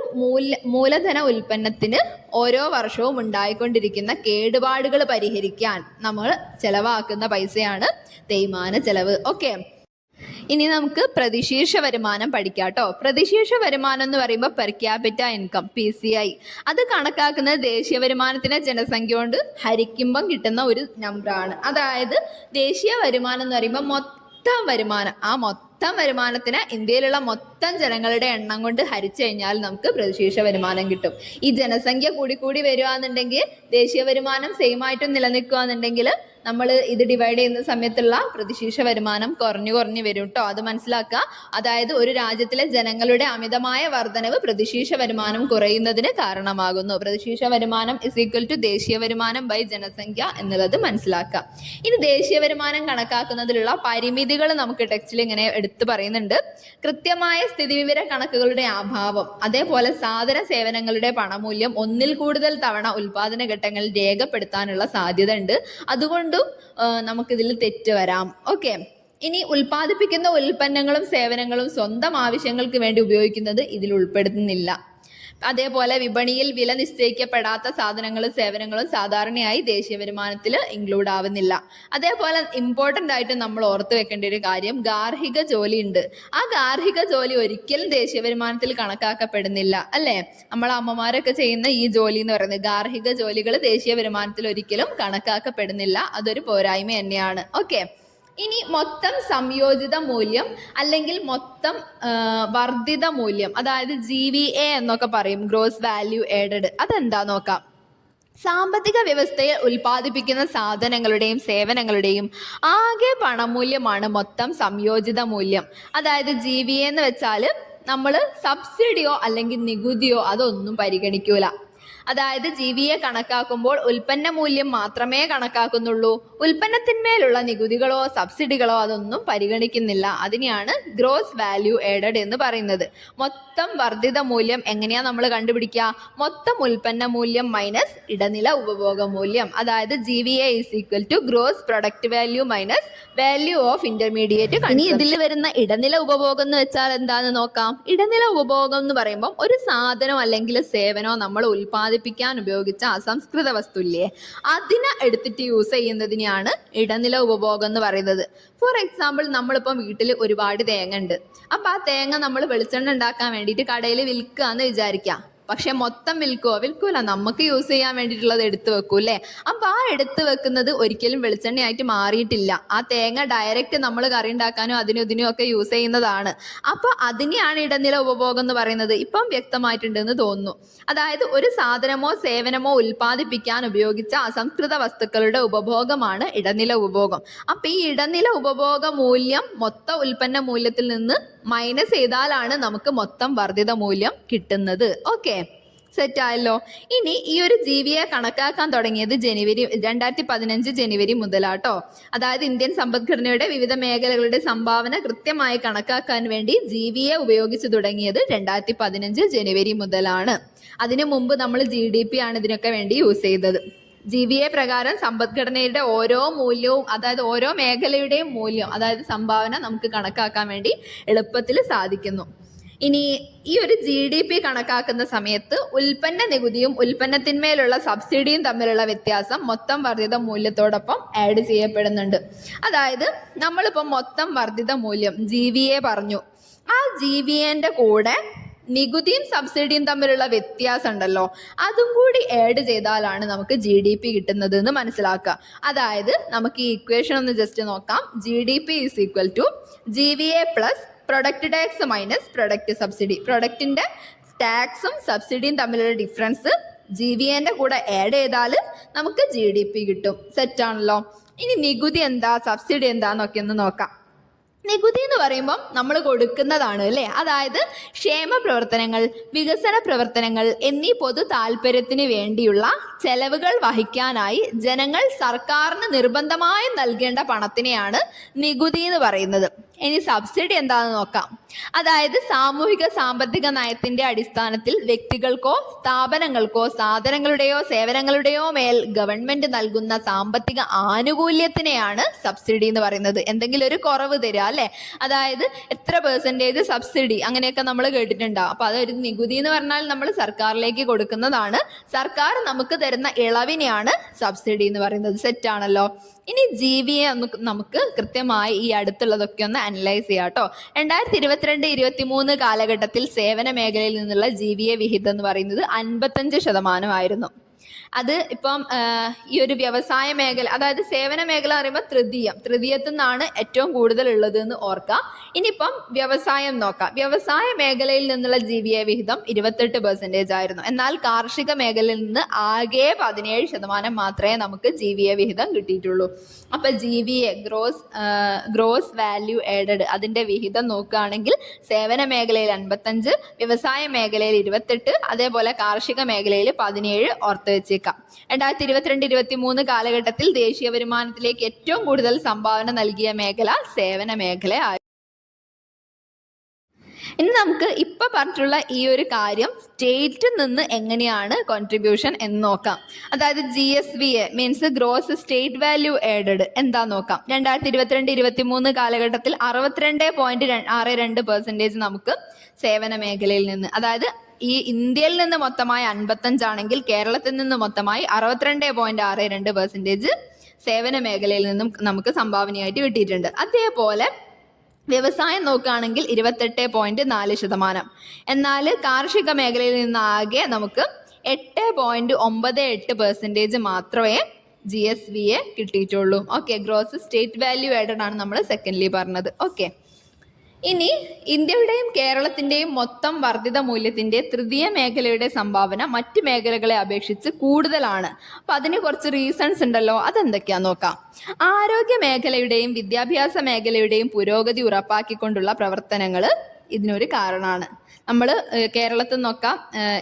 മൂലധന ഉൽപ്പന്നത്തിന് ഓരോ വർഷവും ഉണ്ടായിക്കൊണ്ടിരിക്കുന്ന കേടുപാടുകൾ പരിഹരിക്കാൻ നമ്മൾ ചെലവാക്കുന്ന പൈസയാണ് തേയ്മാന ചെലവ്. ഓക്കെ, ഇനി നമുക്ക് പ്രതിശീർഷ വരുമാനം പഠിക്കാം കേട്ടോ. പ്രതിശീർഷ വരുമാനം എന്ന് പറയുമ്പോൾ പെർ ക്യാപിറ്റ ഇൻകം, PCI. അത് കണക്കാക്കുന്നത് ദേശീയ വരുമാനത്തിനെ ജനസംഖ്യ കൊണ്ട് ഹരിക്കുമ്പം കിട്ടുന്ന ഒരു നമ്പറാണ്. അതായത് ദേശീയ വരുമാനം എന്ന് പറയുമ്പോൾ മൊത്തം വരുമാനം, ആ മൊത്തം വരുമാനത്തിന് ഇന്ത്യയിലുള്ള മൊത്തം ജനങ്ങളുടെ എണ്ണം കൊണ്ട് ഹരിച്ചു കഴിഞ്ഞാൽ നമുക്ക് പ്രതിശീർഷ വരുമാനം കിട്ടും. ഈ ജനസംഖ്യ കൂടി വരികയാണെന്നുണ്ടെങ്കിൽ ദേശീയ വരുമാനം സെയിം ആയിട്ടും നിലനിൽക്കുകയാണെന്നുണ്ടെങ്കിൽ നമ്മൾ ഇത് ഡിവൈഡ് ചെയ്യുന്ന സമയത്തുള്ള പ്രതിശീർഷ വരുമാനം കുറഞ്ഞു വരും കേട്ടോ. അത് മനസ്സിലാക്കുക. അതായത് ഒരു രാജ്യത്തിലെ ജനങ്ങളുടെ അമിതമായ വർധനവ് പ്രതിശീർഷ വരുമാനം കുറയുന്നതിന് കാരണമാകുന്നു. പ്രതിശീർഷ വരുമാനം = ദേശീയ വരുമാനം ബൈ ജനസംഖ്യ എന്നുള്ളത് മനസ്സിലാക്കുക. ഇനി ദേശീയ വരുമാനം കണക്കാക്കുന്നതിലുള്ള പരിമിതികൾ നമുക്ക് ടെക്സ്റ്റിൽ ഇങ്ങനെ എടുത്തു പറയുന്നുണ്ട്. കൃത്യമായ സ്ഥിതിവിവര കണക്കുകളുടെ അഭാവം, അതേപോലെ സാധന സേവനങ്ങളുടെ പണമൂല്യം ഒന്നിൽ കൂടുതൽ തവണ ഉൽപാദന ഘട്ടങ്ങളിൽ രേഖപ്പെടുത്താനുള്ള സാധ്യത ഉണ്ട്. അതുകൊണ്ട് നമുക്കിതിൽ തെറ്റ് വരാം. ഓക്കെ, ഇനി ഉൽപ്പാദിപ്പിക്കുന്ന ഉൽപ്പന്നങ്ങളും സേവനങ്ങളും സ്വന്തം ആവശ്യങ്ങൾക്ക് വേണ്ടി ഉപയോഗിക്കുന്നത് ഇതിൽ ഉൾപ്പെടുത്തുന്നില്ല. അതേപോലെ വിപണിയിൽ വില നിശ്ചയിക്കപ്പെടാത്ത സാധനങ്ങളും സേവനങ്ങളും സാധാരണയായി ദേശീയ വരുമാനത്തിൽ ഇൻക്ലൂഡ് ആവുന്നില്ല. അതേപോലെ ഇമ്പോർട്ടൻ്റ് ആയിട്ട് നമ്മൾ ഓർത്ത് വെക്കേണ്ട ഒരു കാര്യം, ഗാർഹിക ജോലി ഉണ്ട്. ആ ഗാർഹിക ജോലി ഒരിക്കലും ദേശീയ വരുമാനത്തിൽ കണക്കാക്കപ്പെടുന്നില്ല അല്ലേ? നമ്മളെ അമ്മമാരൊക്കെ ചെയ്യുന്ന ഈ ജോലി എന്ന് പറയുന്നത്, ഗാർഹിക ജോലികൾ ദേശീയ വരുമാനത്തിൽ ഒരിക്കലും കണക്കാക്കപ്പെടുന്നില്ല. അതൊരു പോരായ്മ തന്നെയാണ്. ഓക്കെ, ഇനി മൊത്തം സംയോജിത മൂല്യം അല്ലെങ്കിൽ മൊത്തം വർദ്ധിത മൂല്യം, അതായത് GVA എന്നൊക്കെ പറയും, ഗ്രോസ് വാല്യൂ ആഡഡ്. അതെന്താ നോക്കാം. സാമ്പത്തിക വ്യവസ്ഥയിൽ ഉൽപ്പാദിപ്പിക്കുന്ന സാധനങ്ങളുടെയും സേവനങ്ങളുടെയും ആകെ പണമൂല്യമാണ് മൊത്തം സംയോജിത മൂല്യം. അതായത് GVA എന്ന് വെച്ചാൽ നമ്മൾ സബ്സിഡിയോ അല്ലെങ്കിൽ നികുതിയോ അതൊന്നും പരിഗണിക്കൂല. അതായത് GVA കണക്കാക്കുമ്പോൾ ഉൽപ്പന്ന മൂല്യം മാത്രമേ കണക്കാക്കുന്നുള്ളൂ. ഉൽപ്പന്നത്തിന്മേലുള്ള നികുതികളോ സബ്സിഡികളോ അതൊന്നും പരിഗണിക്കുന്നില്ല. അതിനെയാണ് ഗ്രോസ് വാല്യൂ ആഡഡ് എന്ന് പറയുന്നത്. മൊത്തം വർദ്ധിത മൂല്യം എങ്ങനെയാ നമ്മൾ കണ്ടുപിടിക്കുക? മൊത്തം ഉൽപ്പന്ന മൂല്യം മൈനസ് ഇടനില ഉപഭോഗ മൂല്യം. അതായത് GVA is equal to gross product value minus value of intermediate. ഇനി ഇതിൽ വരുന്ന ഇടനില ഉപഭോഗം എന്ന് വെച്ചാൽ എന്താന്ന് നോക്കാം. ഇടനില ഉപഭോഗം എന്ന് പറയുമ്പോൾ ഒരു സാധനം അല്ലെങ്കിൽ സേവനോ നമ്മൾ ഉൽപ്പാദിപ്പിക്കാൻ ഉപയോഗിച്ച അസംസ്കൃത വസ്തുല്ലേ, അതിനെ എടുത്തിട്ട് യൂസ് ചെയ്യുന്നതിനെയാണ് ഇടനില ഉപഭോഗം എന്ന് പറയുന്നത്. ഫോർ എക്സാമ്പിൾ, നമ്മളിപ്പം വീട്ടിൽ ഒരുപാട് തേങ്ങ ഉണ്ട്. അപ്പം ആ തേങ്ങ നമ്മൾ വെളിച്ചെണ്ണ ഉണ്ടാക്കാൻ വേണ്ടിയിട്ട് കടയിൽ വിൽക്കുക എന്ന് വിചാരിക്കാം. പക്ഷെ മൊത്തം വിൽക്കൂല, നമുക്ക് യൂസ് ചെയ്യാൻ വേണ്ടിയിട്ടുള്ളത് എടുത്തു വെക്കൂ അല്ലേ? അപ്പം ആ എടുത്തു വെക്കുന്നത് ഒരിക്കലും വെളിച്ചെണ്ണയായിട്ട് മാറിയിട്ടില്ല. ആ തേങ്ങ ഡയറക്റ്റ് നമ്മൾ കറി ഉണ്ടാക്കാനും അതിനും ഇതിനും ഒക്കെ യൂസ് ചെയ്യുന്നതാണ്. അപ്പോൾ അതിനെയാണ് ഇടനില ഉപഭോഗം എന്ന് പറയുന്നത്. ഇപ്പം വ്യക്തമായിട്ടുണ്ടെന്ന് തോന്നുന്നു. അതായത് ഒരു സാധനമോ സേവനമോ ഉൽപ്പാദിപ്പിക്കാൻ ഉപയോഗിച്ച അസംസ്കൃത വസ്തുക്കളുടെ ഉപഭോഗമാണ് ഇടനില ഉപഭോഗം. അപ്പം ഈ ഇടനില ഉപഭോഗ മൂല്യം മൊത്ത ഉൽപ്പന്ന മൂല്യത്തിൽ നിന്ന് മൈനസ് ചെയ്താലാണ് നമുക്ക് മൊത്തം വർദ്ധിത മൂല്യം കിട്ടുന്നത്. ഓക്കെ, സെറ്റ് ആയല്ലോ. ഇനി ഈ ഒരു GVA കണക്കാക്കാൻ തുടങ്ങിയത് 2015 ജനുവരി മുതലാട്ടോ. അതായത് ഇന്ത്യൻ സമ്പദ്ഘടനയുടെ വിവിധ മേഖലകളുടെ സംഭാവന കൃത്യമായി കണക്കാക്കാൻ വേണ്ടി GVA ഉപയോഗിച്ചു തുടങ്ങിയത് 2015 ജനുവരി മുതലാണ്. അതിനു മുമ്പ് നമ്മൾ GDP ആണ് ഇതിനൊക്കെ വേണ്ടി യൂസ് ചെയ്തത്. GVA പ്രകാരം സമ്പദ്ഘടനയുടെ ഓരോ മൂല്യവും, അതായത് ഓരോ മേഖലയുടെയും മൂല്യം, അതായത് സംഭാവന നമുക്ക് കണക്കാക്കാൻ വേണ്ടി എളുപ്പത്തിൽ സാധിക്കുന്നു. ഇനി ഈ ഒരു GDP കണക്കാക്കുന്ന സമയത്ത് ഉൽപ്പന്ന നികുതിയും ഉൽപ്പന്നത്തിന്മേലുള്ള സബ്സിഡിയും തമ്മിലുള്ള വ്യത്യാസം മൊത്തം വർദ്ധിത മൂല്യത്തോടൊപ്പം ആഡ് ചെയ്യപ്പെടുന്നുണ്ട്. അതായത് നമ്മളിപ്പോൾ മൊത്തം വർദ്ധിത മൂല്യം GVA പറഞ്ഞു. ആ GVAന്റെ കൂടെ നികുതിയും സബ്സിഡിയും തമ്മിലുള്ള വ്യത്യാസം ഉണ്ടല്ലോ, അതും കൂടി ആഡ് ചെയ്താലാണ് നമുക്ക് GDP കിട്ടുന്നത് എന്ന് മനസ്സിലാക്കുക. അതായത് നമുക്ക് ഈ ഇക്വേഷൻ ഒന്ന് ജസ്റ്റ് നോക്കാം. GDP is equal to GVA plus product tax minus product subsidy. പ്രൊഡക്റ്റിന്റെ ടാക്സും സബ്സിഡിയും തമ്മിലുള്ള ഡിഫറൻസ് GVAന്റെ കൂടെ ആഡ് ചെയ്താൽ നമുക്ക് GDP കിട്ടും. സെറ്റാണല്ലോ. ഇനി നികുതി എന്താ സബ്സിഡി എന്താന്നൊക്കെ ഒന്ന് നോക്കാം. നികുതി എന്ന് പറയുമ്പം നമ്മൾ കൊടുക്കുന്നതാണ് അല്ലേ? അതായത് ക്ഷേമ പ്രവർത്തനങ്ങൾ, വികസന പ്രവർത്തനങ്ങൾ എന്നീ പൊതു താല്പര്യത്തിന് വേണ്ടിയുള്ള ചെലവുകൾ വഹിക്കാനായി ജനങ്ങൾ സർക്കാരിന് നിർബന്ധമായും നൽകേണ്ട പണത്തിനെയാണ് നികുതി എന്ന് പറയുന്നത്. ഇനി സബ്സിഡി എന്താണെന്ന് നോക്കാം. അതായത് സാമൂഹിക സാമ്പത്തിക നയത്തിന്റെ അടിസ്ഥാനത്തിൽ വ്യക്തികൾക്കോ സ്ഥാപനങ്ങൾക്കോ സാധനങ്ങളുടെയോ സേവനങ്ങളുടെയോ മേൽ ഗവൺമെന്റ് നൽകുന്ന സാമ്പത്തിക ആനുകൂല്യത്തിനെയാണ് സബ്സിഡി എന്ന് പറയുന്നത്. എന്തെങ്കിലും ഒരു കുറവ് തരിക അല്ലെ, അതായത് എത്ര പെർസെൻറ്റേജ് സബ്സിഡി അങ്ങനെയൊക്കെ നമ്മൾ കേട്ടിട്ടുണ്ടാവും. അപ്പൊ അതൊരു നികുതി എന്ന് പറഞ്ഞാൽ നമ്മൾ സർക്കാരിലേക്ക് കൊടുക്കുന്നതാണ്. സർക്കാർ നമുക്ക് തരുന്ന ഇളവിനെയാണ് സബ്സിഡി എന്ന് പറയുന്നത്. സെറ്റാണല്ലോ. ഇനി GVA നമുക്ക് കൃത്യമായി ഈ അടുത്തുള്ളതൊക്കെ ഒന്ന് അനലൈസ് ചെയ്യാം കേട്ടോ. 2022-23 കാലഘട്ടത്തിൽ സേവന മേഖലയിൽ നിന്നുള്ള GVA വിഹിതം എന്ന് പറയുന്നത് 55% ആയിരുന്നു. അത് ഇപ്പം ഈ ഒരു വ്യവസായ മേഖല, അതായത് സേവന മേഖല എന്ന് പറയുമ്പോൾ തൃതീയത്തിൽ നിന്നാണ് ഏറ്റവും കൂടുതൽ ഉള്ളത് എന്ന് ഓർക്കാം. ഇനിയിപ്പം വ്യവസായം നോക്കാം. വ്യവസായ മേഖലയിൽ നിന്നുള്ള GVA വിഹിതം 28% ആയിരുന്നു. എന്നാൽ കാർഷിക മേഖലയിൽ നിന്ന് ആകെ 17% മാത്രമേ നമുക്ക് GVA വിഹിതം കിട്ടിയിട്ടുള്ളൂ. അപ്പൊ GVA ഗ്രോസ് വാല്യൂ ആഡഡ് അതിന്റെ വിഹിതം നോക്കുകയാണെങ്കിൽ സേവന മേഖലയിൽ 55, വ്യവസായ മേഖലയിൽ 28, അതേപോലെ കാർഷിക മേഖലയിൽ 17 ഓർത്ത് വെച്ചേക്കാം. 2022-23 കാലഘട്ടത്തിൽ ദേശീയ വരുമാനത്തിലേക്ക് ഏറ്റവും കൂടുതൽ സംഭാവന നൽകിയ മേഖല സേവന മേഖലയായിരുന്നു. ഇനി നമുക്ക് ഇപ്പൊ പറഞ്ഞിട്ടുള്ള ഈ ഒരു കാര്യം സ്റ്റേറ്റിൽ നിന്ന് എങ്ങനെയാണ് കോൺട്രിബ്യൂഷൻ എന്ന് നോക്കാം. അതായത് GSVA means gross state value added എന്താ നോക്കാം. 2022-23 കാലഘട്ടത്തിൽ 62.62% നമുക്ക് സേവന മേഖലയിൽ നിന്ന്, അതായത് ഈ ഇന്ത്യയിൽ നിന്ന് മൊത്തമായി 55 ആണെങ്കിൽ കേരളത്തിൽ നിന്ന് മൊത്തമായി 62.62% സേവന മേഖലയിൽ നിന്നും നമുക്ക് സംഭാവനയായിട്ട് കിട്ടിയിട്ടുണ്ട്. അതേപോലെ വ്യവസായം നോക്കുകയാണെങ്കിൽ 28.4%. എന്നാൽ കാർഷിക മേഖലയിൽ നിന്നാകെ നമുക്ക് 8.98% മാത്രമേ GSVA കിട്ടിയിട്ടുള്ളൂ. Okay, gross state value added ആണ് നമ്മൾ സെക്കൻഡ്ലി പറഞ്ഞത്. ഓക്കെ, ഇനി ഇന്ത്യയുടെയും കേരളത്തിൻ്റെയും മൊത്തം വർദ്ധിത മൂല്യത്തിൻ്റെ തൃതീയ മേഖലയുടെ സംഭാവന മറ്റ് മേഖലകളെ അപേക്ഷിച്ച് കൂടുതലാണ്. അപ്പം അതിന് കുറച്ച് റീസൺസ് ഉണ്ടല്ലോ, അതെന്തൊക്കെയാണെന്ന് നോക്കാം. ആരോഗ്യ മേഖലയുടെയും വിദ്യാഭ്യാസ മേഖലയുടെയും പുരോഗതി ഉറപ്പാക്കിക്കൊണ്ടുള്ള പ്രവർത്തനങ്ങൾ ഇതിനൊരു കാരണമാണ്. നമ്മൾ കേരളത്തിൽ നോക്കാം,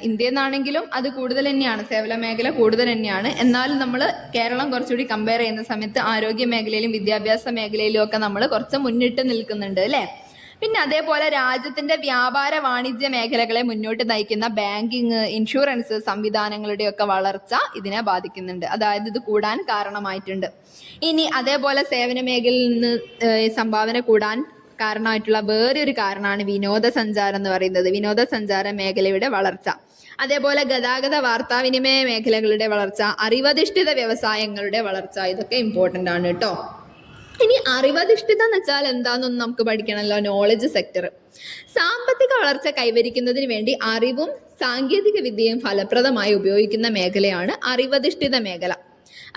ഇന്ത്യയിൽ നിന്നാണെങ്കിലും അത് കൂടുതൽ തന്നെയാണ്, സേവന മേഖല കൂടുതൽ തന്നെയാണ്. എന്നാലും നമ്മൾ കേരളം കുറച്ചുകൂടി കമ്പയർ ചെയ്യുന്ന സമയത്ത് ആരോഗ്യ മേഖലയിലും വിദ്യാഭ്യാസ മേഖലയിലും ഒക്കെ നമ്മൾ കുറച്ച് മുന്നിട്ട് നിൽക്കുന്നുണ്ട് അല്ലേ. പിന്നെ അതേപോലെ രാജ്യത്തിന്റെ വ്യാപാര വാണിജ്യ മേഖലകളെ മുന്നോട്ട് നയിക്കുന്ന ബാങ്കിങ്, ഇൻഷുറൻസ് സംവിധാനങ്ങളുടെയൊക്കെ വളർച്ച ഇതിനെ ബാധിക്കുന്നുണ്ട്. അതായത് ഇത് കൂടാൻ കാരണമായിട്ടുണ്ട്. ഇനി അതേപോലെ സേവന മേഖലയിൽ നിന്ന് സംഭാവന കൂടാൻ കാരണമായിട്ടുള്ള വേറൊരു കാരണമാണ് വിനോദസഞ്ചാരം എന്ന് പറയുന്നത്. വിനോദസഞ്ചാര മേഖലയുടെ വളർച്ച, അതേപോലെ ഗതാഗത വാർത്താവിനിമയ മേഖലകളുടെ വളർച്ച, അറിവധിഷ്ഠിത വ്യവസായങ്ങളുടെ വളർച്ച, ഇതൊക്കെ ഇമ്പോർട്ടൻ്റ് ആണ് കേട്ടോ. ഇനി അറിവധിഷ്ഠിതം എന്ന് വെച്ചാൽ എന്താണെന്നൊന്നും നമുക്ക് പഠിക്കണമല്ലോ. നോളജ് സെക്ടർ സാമ്പത്തിക വളർച്ച കൈവരിക്കുന്നതിന് വേണ്ടി അറിവും സാങ്കേതിക വിദ്യയും ഫലപ്രദമായി ഉപയോഗിക്കുന്ന മേഖലയാണ് അറിവധിഷ്ഠിത മേഖല.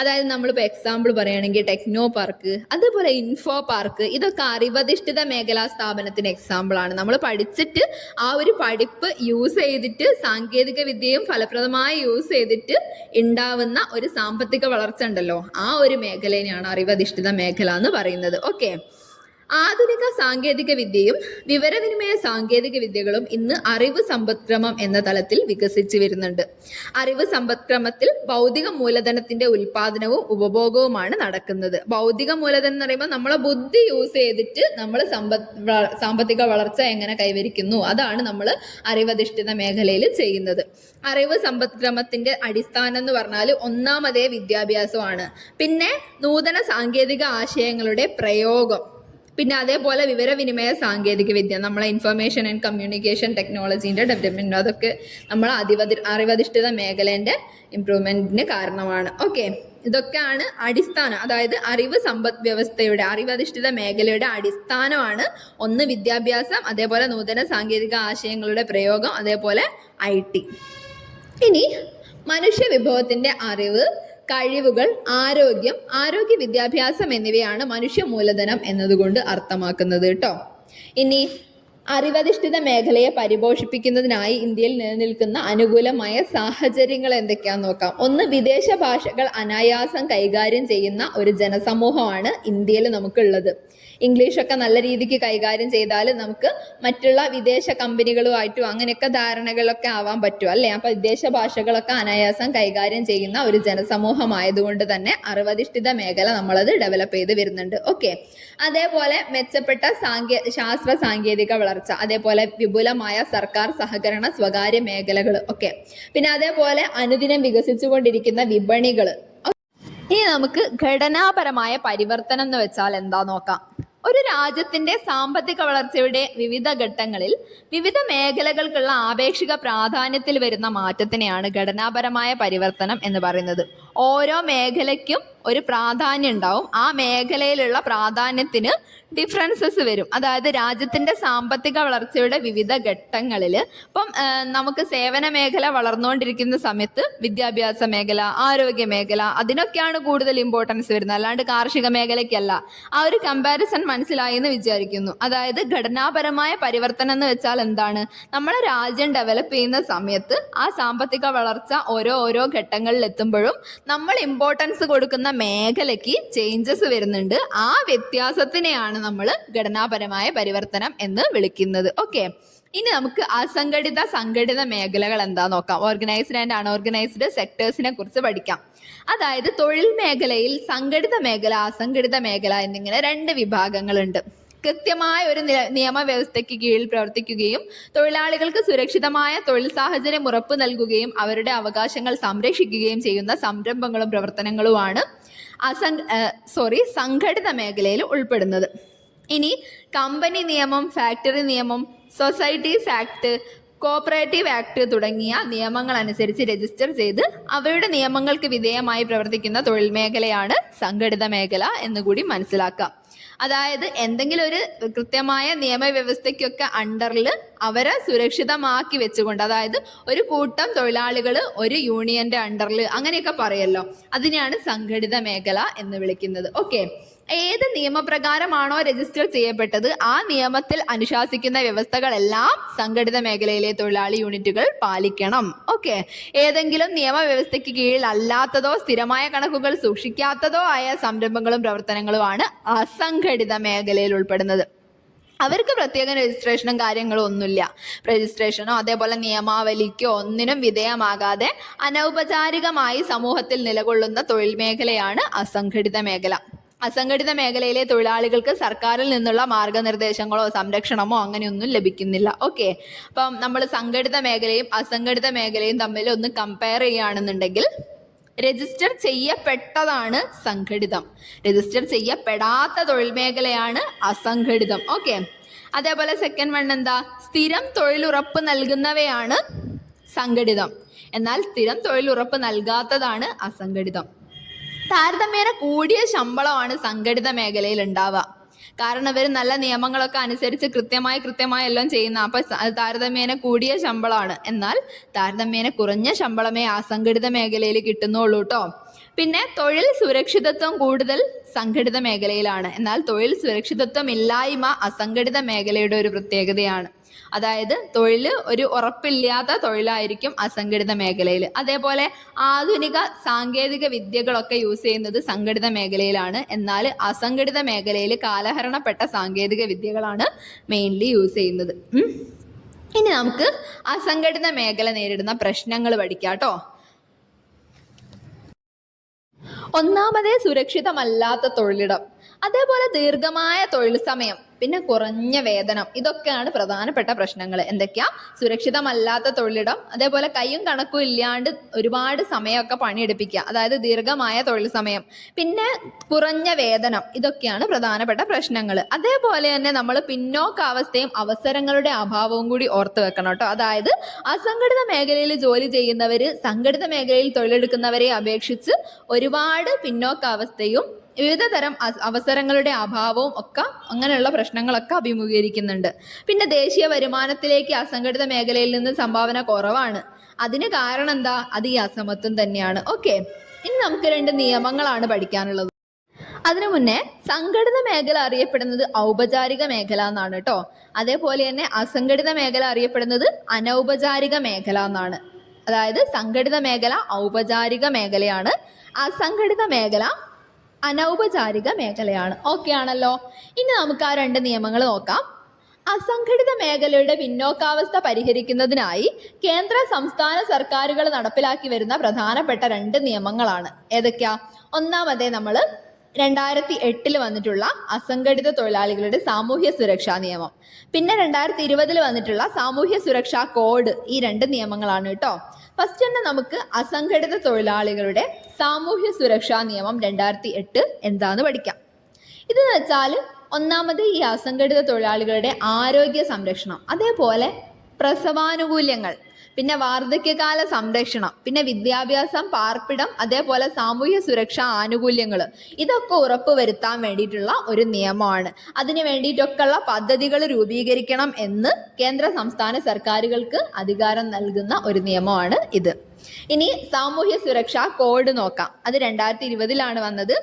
അതായത് നമ്മളിപ്പോൾ എക്സാമ്പിൾ പറയുകയാണെങ്കിൽ ടെക്നോ പാർക്ക്, അതുപോലെ ഇൻഫോ പാർക്ക്, ഇതൊക്കെ അറിവധിഷ്ഠിത മേഖലാ സ്ഥാപനത്തിന് എക്സാമ്പിളാണ്. നമ്മൾ പഠിച്ചിട്ട് ആ ഒരു പഠിപ്പ് യൂസ് ചെയ്തിട്ട് സാങ്കേതിക വിദ്യയും ഫലപ്രദമായി യൂസ് ചെയ്തിട്ട് ഉണ്ടാവുന്ന ഒരു സാമ്പത്തിക വളർച്ച ഉണ്ടല്ലോ, ആ ഒരു മേഖലയാണ് അറിവധിഷ്ഠിത മേഖല എന്ന് പറയുന്നത്. ഓക്കെ, ആധുനിക സാങ്കേതിക വിദ്യയും വിവരവിനിമയ സാങ്കേതിക വിദ്യകളും ഇന്ന് അറിവ് സമ്പദ്ക്രമം എന്ന തലത്തിൽ വികസിച്ചു വരുന്നുണ്ട്. അറിവ് സമ്പദ്ക്രമത്തിൽ ഭൗതിക മൂലധനത്തിന്റെ ഉൽപാദനവും ഉപഭോഗവുമാണ് നടക്കുന്നത്. ഭൗതിക മൂലധനം എന്ന് പറയുമ്പോൾ നമ്മളെ ബുദ്ധി യൂസ് ചെയ്തിട്ട് നമ്മൾ സാമ്പത്തിക വളർച്ച എങ്ങനെ കൈവരിക്കുന്നു, അതാണ് നമ്മൾ അറിവധിഷ്ഠിത മേഖലയിൽ ചെയ്യുന്നത്. അറിവ് സമ്പദ്ക്രമത്തിന്റെ അടിസ്ഥാനം എന്ന് പറഞ്ഞാൽ ഒന്നാമതേ വിദ്യാഭ്യാസമാണ്. പിന്നെ നൂതന സാങ്കേതിക ആശയങ്ങളുടെ പ്രയോഗം, പിന്നെ അതേപോലെ വിവരവിനിമയ സാങ്കേതിക വിദ്യ, നമ്മളെ ഇൻഫർമേഷൻ ആൻഡ് കമ്മ്യൂണിക്കേഷൻ ടെക്നോളജീൻ്റെ ഡെവലപ്മെൻറ്റ്, അതൊക്കെ നമ്മൾ അറിവധിഷ്ഠിത മേഖലേൻ്റെ ഇംപ്രൂവ്മെൻറ്റിന് കാരണമാണ്. ഓക്കെ, ഇതൊക്കെയാണ് അടിസ്ഥാനം. അതായത് അറിവ് സമ്പദ് വ്യവസ്ഥയുടെ, അറിവധിഷ്ഠിത മേഖലയുടെ അടിസ്ഥാനമാണ് ഒന്ന് വിദ്യാഭ്യാസം, അതേപോലെ നൂതന സാങ്കേതിക ആശയങ്ങളുടെ പ്രയോഗം, അതേപോലെ IT. ഇനി മനുഷ്യ വിഭവത്തിൻ്റെ അറിവ്, കഴിവുകൾ, ആരോഗ്യ വിദ്യാഭ്യാസം എന്നിവയാണ് മനുഷ്യ മൂലധനം എന്നതുകൊണ്ട് അർത്ഥമാക്കുന്നത് കേട്ടോ. ഇനി അറിവധിഷ്ഠിത മേഖലയെ പരിപോഷിപ്പിക്കുന്നതിനായി ഇന്ത്യയിൽ നിലനിൽക്കുന്ന അനുകൂലമായ സാഹചര്യങ്ങൾ എന്തൊക്കെയാണെന്ന് നോക്കാം. ഒന്ന്, വിദേശ ഭാഷകൾ അനായാസം കൈകാര്യം ചെയ്യുന്ന ഒരു ജനസമൂഹമാണ് ഇന്ത്യയിൽ നമുക്കുള്ളത്. ഇംഗ്ലീഷൊക്കെ നല്ല രീതിക്ക് കൈകാര്യം ചെയ്താൽ നമുക്ക് മറ്റുള്ള വിദേശ കമ്പനികളുമായിട്ടും അങ്ങനെയൊക്കെ ധാരണകളൊക്കെ ആവാൻ പറ്റും അല്ലേ. അപ്പം വിദേശ ഭാഷകളൊക്കെ അനായാസം കൈകാര്യം ചെയ്യുന്ന ഒരു ജനസമൂഹമായതുകൊണ്ട് തന്നെ അറിവധിഷ്ഠിത മേഖല നമ്മളത് ഡെവലപ്പ് ചെയ്ത് വരുന്നുണ്ട്. ഓക്കെ, അതേപോലെ മെച്ചപ്പെട്ട ശാസ്ത്ര സാങ്കേതിക വളർച്ച, അതേപോലെ വിപുലമായ സർക്കാർ സഹകരണ സ്വകാര്യ മേഖലകൾ ഒക്കെ, പിന്നെ അതേപോലെ അനുദിനം വികസിച്ചുകൊണ്ടിരിക്കുന്ന വിപണികൾ. ഇനി നമുക്ക് ഘടനാപരമായ പരിവർത്തനം എന്ന് വെച്ചാൽ എന്താ നോക്കാം. ഒരു രാജ്യത്തിന്റെ സാമ്പത്തിക വളർച്ചയുടെ വിവിധ ഘട്ടങ്ങളിൽ വിവിധ മേഖലകൾക്കുള്ള ആപേക്ഷിക പ്രാധാന്യത്തിൽ വരുന്ന മാറ്റത്തിനെയാണ് ഘടനാപരമായ പരിവർത്തനം എന്ന് പറയുന്നത്. ഓരോ മേഖലയ്ക്കും ഒരു പ്രാധാന്യം ഉണ്ടാവും. ആ മേഖലയിലുള്ള പ്രാധാന്യത്തിന് ഡിഫറൻസസ് വരും. അതായത് രാജ്യത്തിന്റെ സാമ്പത്തിക വളർച്ചയുടെ വിവിധ ഘട്ടങ്ങളിൽ ഇപ്പം നമുക്ക് സേവന മേഖല വളർന്നുകൊണ്ടിരിക്കുന്ന സമയത്ത് വിദ്യാഭ്യാസ മേഖല, ആരോഗ്യ മേഖല, അതിനൊക്കെയാണ് കൂടുതൽ ഇമ്പോർട്ടൻസ് വരുന്നത്, അല്ലാണ്ട് കാർഷിക മേഖലയ്ക്കല്ല. ആ ഒരു കമ്പാരിസൺ മനസ്സിലായി എന്ന് വിചാരിക്കുന്നു. അതായത് ഘടനാപരമായ പരിവർത്തനം എന്ന് വെച്ചാൽ എന്താണ്, നമ്മളെ രാജ്യം ഡെവലപ്പ് ചെയ്യുന്ന സമയത്ത് ആ സാമ്പത്തിക വളർച്ച ഓരോ ഘട്ടങ്ങളിൽ എത്തുമ്പോഴും നമ്മൾ ഇമ്പോർട്ടൻസ് കൊടുക്കുന്ന മേഖലയ്ക്ക് ചേഞ്ചസ് വരുന്നുണ്ട്. ആ വ്യത്യാസത്തിനെയാണ് നമ്മൾ ഘടനാപരമായ പരിവർത്തനം എന്ന് വിളിക്കുന്നത്. ഓക്കെ, ഇനി നമുക്ക് അസംഘടിത സംഘടിത മേഖലകൾ എന്താ നോക്കാം. ഓർഗനൈസ്ഡ് ആൻഡ് അൺഓർഗനൈസ്ഡ് സെക്ടേഴ്സിനെ കുറിച്ച് പഠിക്കാം. അതായത് തൊഴിൽ മേഖലയിൽ സംഘടിത മേഖല, അസംഘടിത മേഖല എന്നിങ്ങനെ 2 വിഭാഗങ്ങളുണ്ട്. കൃത്യമായ ഒരു നിയമവ്യവസ്ഥയ്ക്ക് കീഴിൽ പ്രവർത്തിക്കുകയും തൊഴിലാളികൾക്ക് സുരക്ഷിതമായ തൊഴിൽ സാഹചര്യം ഉറപ്പു നൽകുകയും അവരുടെ അവകാശങ്ങൾ സംരക്ഷിക്കുകയും ചെയ്യുന്ന സംരംഭങ്ങളും പ്രവർത്തനങ്ങളുമാണ് സംഘടിത മേഖലയിൽ ഉൾപ്പെടുന്നത്. ഇനി കമ്പനി നിയമം, ഫാക്ടറി നിയമം, സൊസൈറ്റീസ് ആക്ട്, കോപ്പറേറ്റീവ് ആക്ട് തുടങ്ങിയ നിയമങ്ങൾ അനുസരിച്ച് രജിസ്റ്റർ ചെയ്ത് അവയുടെ നിയമങ്ങൾക്ക് വിധേയമായി പ്രവർത്തിക്കുന്ന തൊഴിൽ മേഖലയാണ് സംഘടിത മേഖല എന്നുകൂടി മനസ്സിലാക്കാം. അതായത് എന്തെങ്കിലും ഒരു കൃത്യമായ നിയമവ്യവസ്ഥയ്ക്കൊക്കെ അണ്ടറിൽ അവരെ സുരക്ഷിതമാക്കി വെച്ചുകൊണ്ട്, അതായത് ഒരു കൂട്ടം തൊഴിലാളികൾ ഒരു യൂണിയന്റെ അണ്ടറിൽ അങ്ങനെയൊക്കെ പറയല്ലോ, അതിനെയാണ് സംഘടിത മേഖല എന്ന് വിളിക്കുന്നത്. ഓക്കെ, ഏത് നിയമപ്രകാരമാണോ രജിസ്റ്റർ ചെയ്യപ്പെട്ടത് ആ നിയമത്തിൽ അനുശാസിക്കുന്ന വ്യവസ്ഥകളെല്ലാം സംഘടിത മേഖലയിലെ തൊഴിലാളി യൂണിറ്റുകൾ പാലിക്കണം. ഓക്കെ, ഏതെങ്കിലും നിയമവ്യവസ്ഥയ്ക്ക് കീഴിൽ അല്ലാത്തതോ സ്ഥിരമായ കണക്കുകൾ സൂക്ഷിക്കാത്തതോ ആയ സംരംഭങ്ങളും പ്രവർത്തനങ്ങളുമാണ് അസംഘടിത മേഖലയിൽ ഉൾപ്പെടുന്നത്. അവർക്ക് പ്രത്യേക രജിസ്ട്രേഷനും കാര്യങ്ങളും ഒന്നുമില്ല. രജിസ്ട്രേഷനോ അതേപോലെ നിയമാവലിക്കോ ഒന്നിനും വിധേയമാകാതെ അനൗപചാരികമായി സമൂഹത്തിൽ നിലകൊള്ളുന്ന തൊഴിൽ മേഖലയാണ് അസംഘടിത മേഖല. അസംഘടിത മേഖലയിലെ തൊഴിലാളികൾക്ക് സർക്കാരിൽ നിന്നുള്ള മാർഗനിർദ്ദേശങ്ങളോ സംരക്ഷണമോ അങ്ങനെയൊന്നും ലഭിക്കുന്നില്ല. ഓക്കെ, അപ്പം നമ്മൾ സംഘടിത മേഖലയും അസംഘടിത മേഖലയും തമ്മിൽ ഒന്ന് കമ്പയർ ചെയ്യുകയാണെന്നുണ്ടെങ്കിൽ രജിസ്റ്റർ ചെയ്യപ്പെട്ടതാണ് സംഘടിതം, രജിസ്റ്റർ ചെയ്യപ്പെടാത്ത തൊഴിൽ മേഖലയാണ് അസംഘടിതം. ഓക്കെ, അതേപോലെ സെക്കൻഡ് വൺ എന്താ, സ്ഥിരം തൊഴിലുറപ്പ് നൽകുന്നവയാണ് സംഘടിതം, എന്നാൽ സ്ഥിരം തൊഴിലുറപ്പ് നൽകാത്തതാണ് അസംഘടിതം. താരതമ്യേന കൂടിയ ശമ്പളമാണ് സംഘടിത മേഖലയിൽ ഉണ്ടാവുക. കാരണം ഇവർ നല്ല നിയമങ്ങളൊക്കെ അനുസരിച്ച് കൃത്യമായി എല്ലാം ചെയ്യുന്ന, അപ്പൊ താരതമ്യേന കൂടിയ ശമ്പളമാണ്. എന്നാൽ താരതമ്യേന കുറഞ്ഞ ശമ്പളമേ അസംഘടിത മേഖലയിൽ കിട്ടുന്നുള്ളൂ കേട്ടോ. പിന്നെ തൊഴിൽ സുരക്ഷിതത്വം കൂടുതൽ സംഘടിത മേഖലയിലാണ്, എന്നാൽ തൊഴിൽ സുരക്ഷിതത്വം ഇല്ലായ്മ അസംഘടിത മേഖലയുടെ ഒരു പ്രത്യേകതയാണ്. അതായത് തൊഴിൽ ഒരു ഉറപ്പില്ലാത്ത തൊഴിലായിരിക്കും അസംഘടിത മേഖലയിൽ. അതേപോലെ ആധുനിക സാങ്കേതിക വിദ്യകളൊക്കെ യൂസ് ചെയ്യുന്നത് സംഘടിത മേഖലയിലാണ്, എന്നാൽ അസംഘടിത മേഖലയിൽ കാലഹരണപ്പെട്ട സാങ്കേതിക വിദ്യകളാണ് മെയിൻലി യൂസ് ചെയ്യുന്നത്. ഇനി നമുക്ക് അസംഘടിത മേഖല നേരിടുന്ന പ്രശ്നങ്ങൾ പഠിക്കാം കേട്ടോ. ഒന്നാമതേ സുരക്ഷിതമല്ലാത്ത തൊഴിലിടം, അതേപോലെ ദീർഘമായ തൊഴിൽ സമയം, പിന്നെ കുറഞ്ഞ വേതനം. ഇതൊക്കെയാണ് പ്രധാനപ്പെട്ട പ്രശ്നങ്ങൾ. എന്തൊക്കെയാ? സുരക്ഷിതമല്ലാത്ത തൊഴിലിടം, അതേപോലെ കയ്യും കണക്കും ഇല്ലാണ്ട് ഒരുപാട് സമയമൊക്കെ പണിയെടുപ്പിക്കുക, അതായത് ദീർഘമായ തൊഴിൽ സമയം, പിന്നെ കുറഞ്ഞ വേതനം. ഇതൊക്കെയാണ് പ്രധാനപ്പെട്ട പ്രശ്നങ്ങൾ. അതേപോലെ തന്നെ നമ്മൾ പിന്നോക്കാവസ്ഥയും അവസരങ്ങളുടെ അഭാവവും കൂടി ഓർത്ത് വെക്കണം കേട്ടോ. അതായത് അസംഘടിത മേഖലയിൽ ജോലി ചെയ്യുന്നവര് സംഘടിത മേഖലയിൽ തൊഴിലെടുക്കുന്നവരെ അപേക്ഷിച്ച് ഒരുപാട് പിന്നോക്കാവസ്ഥയും വിവിധ തരം അവസരങ്ങളുടെ അഭാവവും ഒക്കെ അങ്ങനെയുള്ള പ്രശ്നങ്ങളൊക്കെ അഭിമുഖീകരിക്കുന്നുണ്ട്. പിന്നെ ദേശീയ വരുമാനത്തിലേക്ക് അസംഘടിത മേഖലയിൽ നിന്ന് സംഭാവന കുറവാണ്. അതിന് കാരണം എന്താ? അത് ഈ അസമത്വം തന്നെയാണ്. ഓക്കെ, ഇനി നമുക്ക് 2 നിയമങ്ങളാണ് പഠിക്കാനുള്ളത്. അതിനു മുന്നേ സംഘടിത മേഖല അറിയപ്പെടുന്നത് ഔപചാരിക മേഖല എന്നാണ് കേട്ടോ. അതേപോലെ തന്നെ അസംഘടിത മേഖല അറിയപ്പെടുന്നത് അനൗപചാരിക മേഖല എന്നാണ്. അതായത് സംഘടിത മേഖല ഔപചാരിക മേഖലയാണ്, അസംഘടിത മേഖല അനൗപചാരിക മേഖലയാണ്. ഓക്കെ ആണല്ലോ. ഇനി നമുക്ക് ആ 2 നിയമങ്ങൾ നോക്കാം. അസംഘടിത മേഖലയുടെ പിന്നോക്കാവസ്ഥ പരിഹരിക്കുന്നതിനായി കേന്ദ്ര സംസ്ഥാന സർക്കാരുകൾ നടപ്പിലാക്കി വരുന്ന പ്രധാനപ്പെട്ട 2 നിയമങ്ങളാണ്. ഏതൊക്കെയാ? ഒന്നാമതേ നമ്മൾ 2008 വന്നിട്ടുള്ള അസംഘടിത തൊഴിലാളികളുടെ സാമൂഹ്യ സുരക്ഷാ നിയമം, പിന്നെ 2020 വന്നിട്ടുള്ള സാമൂഹ്യ സുരക്ഷാ കോഡ്. ഈ 2 നിയമങ്ങളാണ് കേട്ടോ. ഫസ്റ്റ് തന്നെ നമുക്ക് അസംഘടിത തൊഴിലാളികളുടെ സാമൂഹ്യ സുരക്ഷാ നിയമം 2008 എന്താന്ന് പഠിക്കാം. ഇതെന്ന് വെച്ചാൽ ഒന്നാമത് ഈ അസംഘടിത തൊഴിലാളികളുടെ ആരോഗ്യ സംരക്ഷണം, അതേപോലെ പ്രസവാനുകൂല്യങ്ങൾ, പിന്നെ വാർദ്ധക്യകാല സംരക്ഷണം, പിന്നെ വിദ്യാഭ്യാസം, പാർപ്പിടം, അതേപോലെ സാമൂഹ്യ സുരക്ഷാ ആനുകൂല്യങ്ങൾ, ഇതൊക്കെ ഉറപ്പുവരുത്താൻ വേണ്ടിയിട്ടുള്ള ഒരു നിയമമാണ്. അതിന് വേണ്ടിയിട്ടൊക്കെയുള്ള പദ്ധതികൾ രൂപീകരിക്കണം എന്ന് കേന്ദ്ര സംസ്ഥാന സർക്കാരുകൾക്ക് അധികാരം നൽകുന്ന ഒരു നിയമമാണ് ഇത്. ഇനി സാമൂഹ്യ സുരക്ഷാ കോഡ് നോക്കാം. അത് 2020 വന്നത്.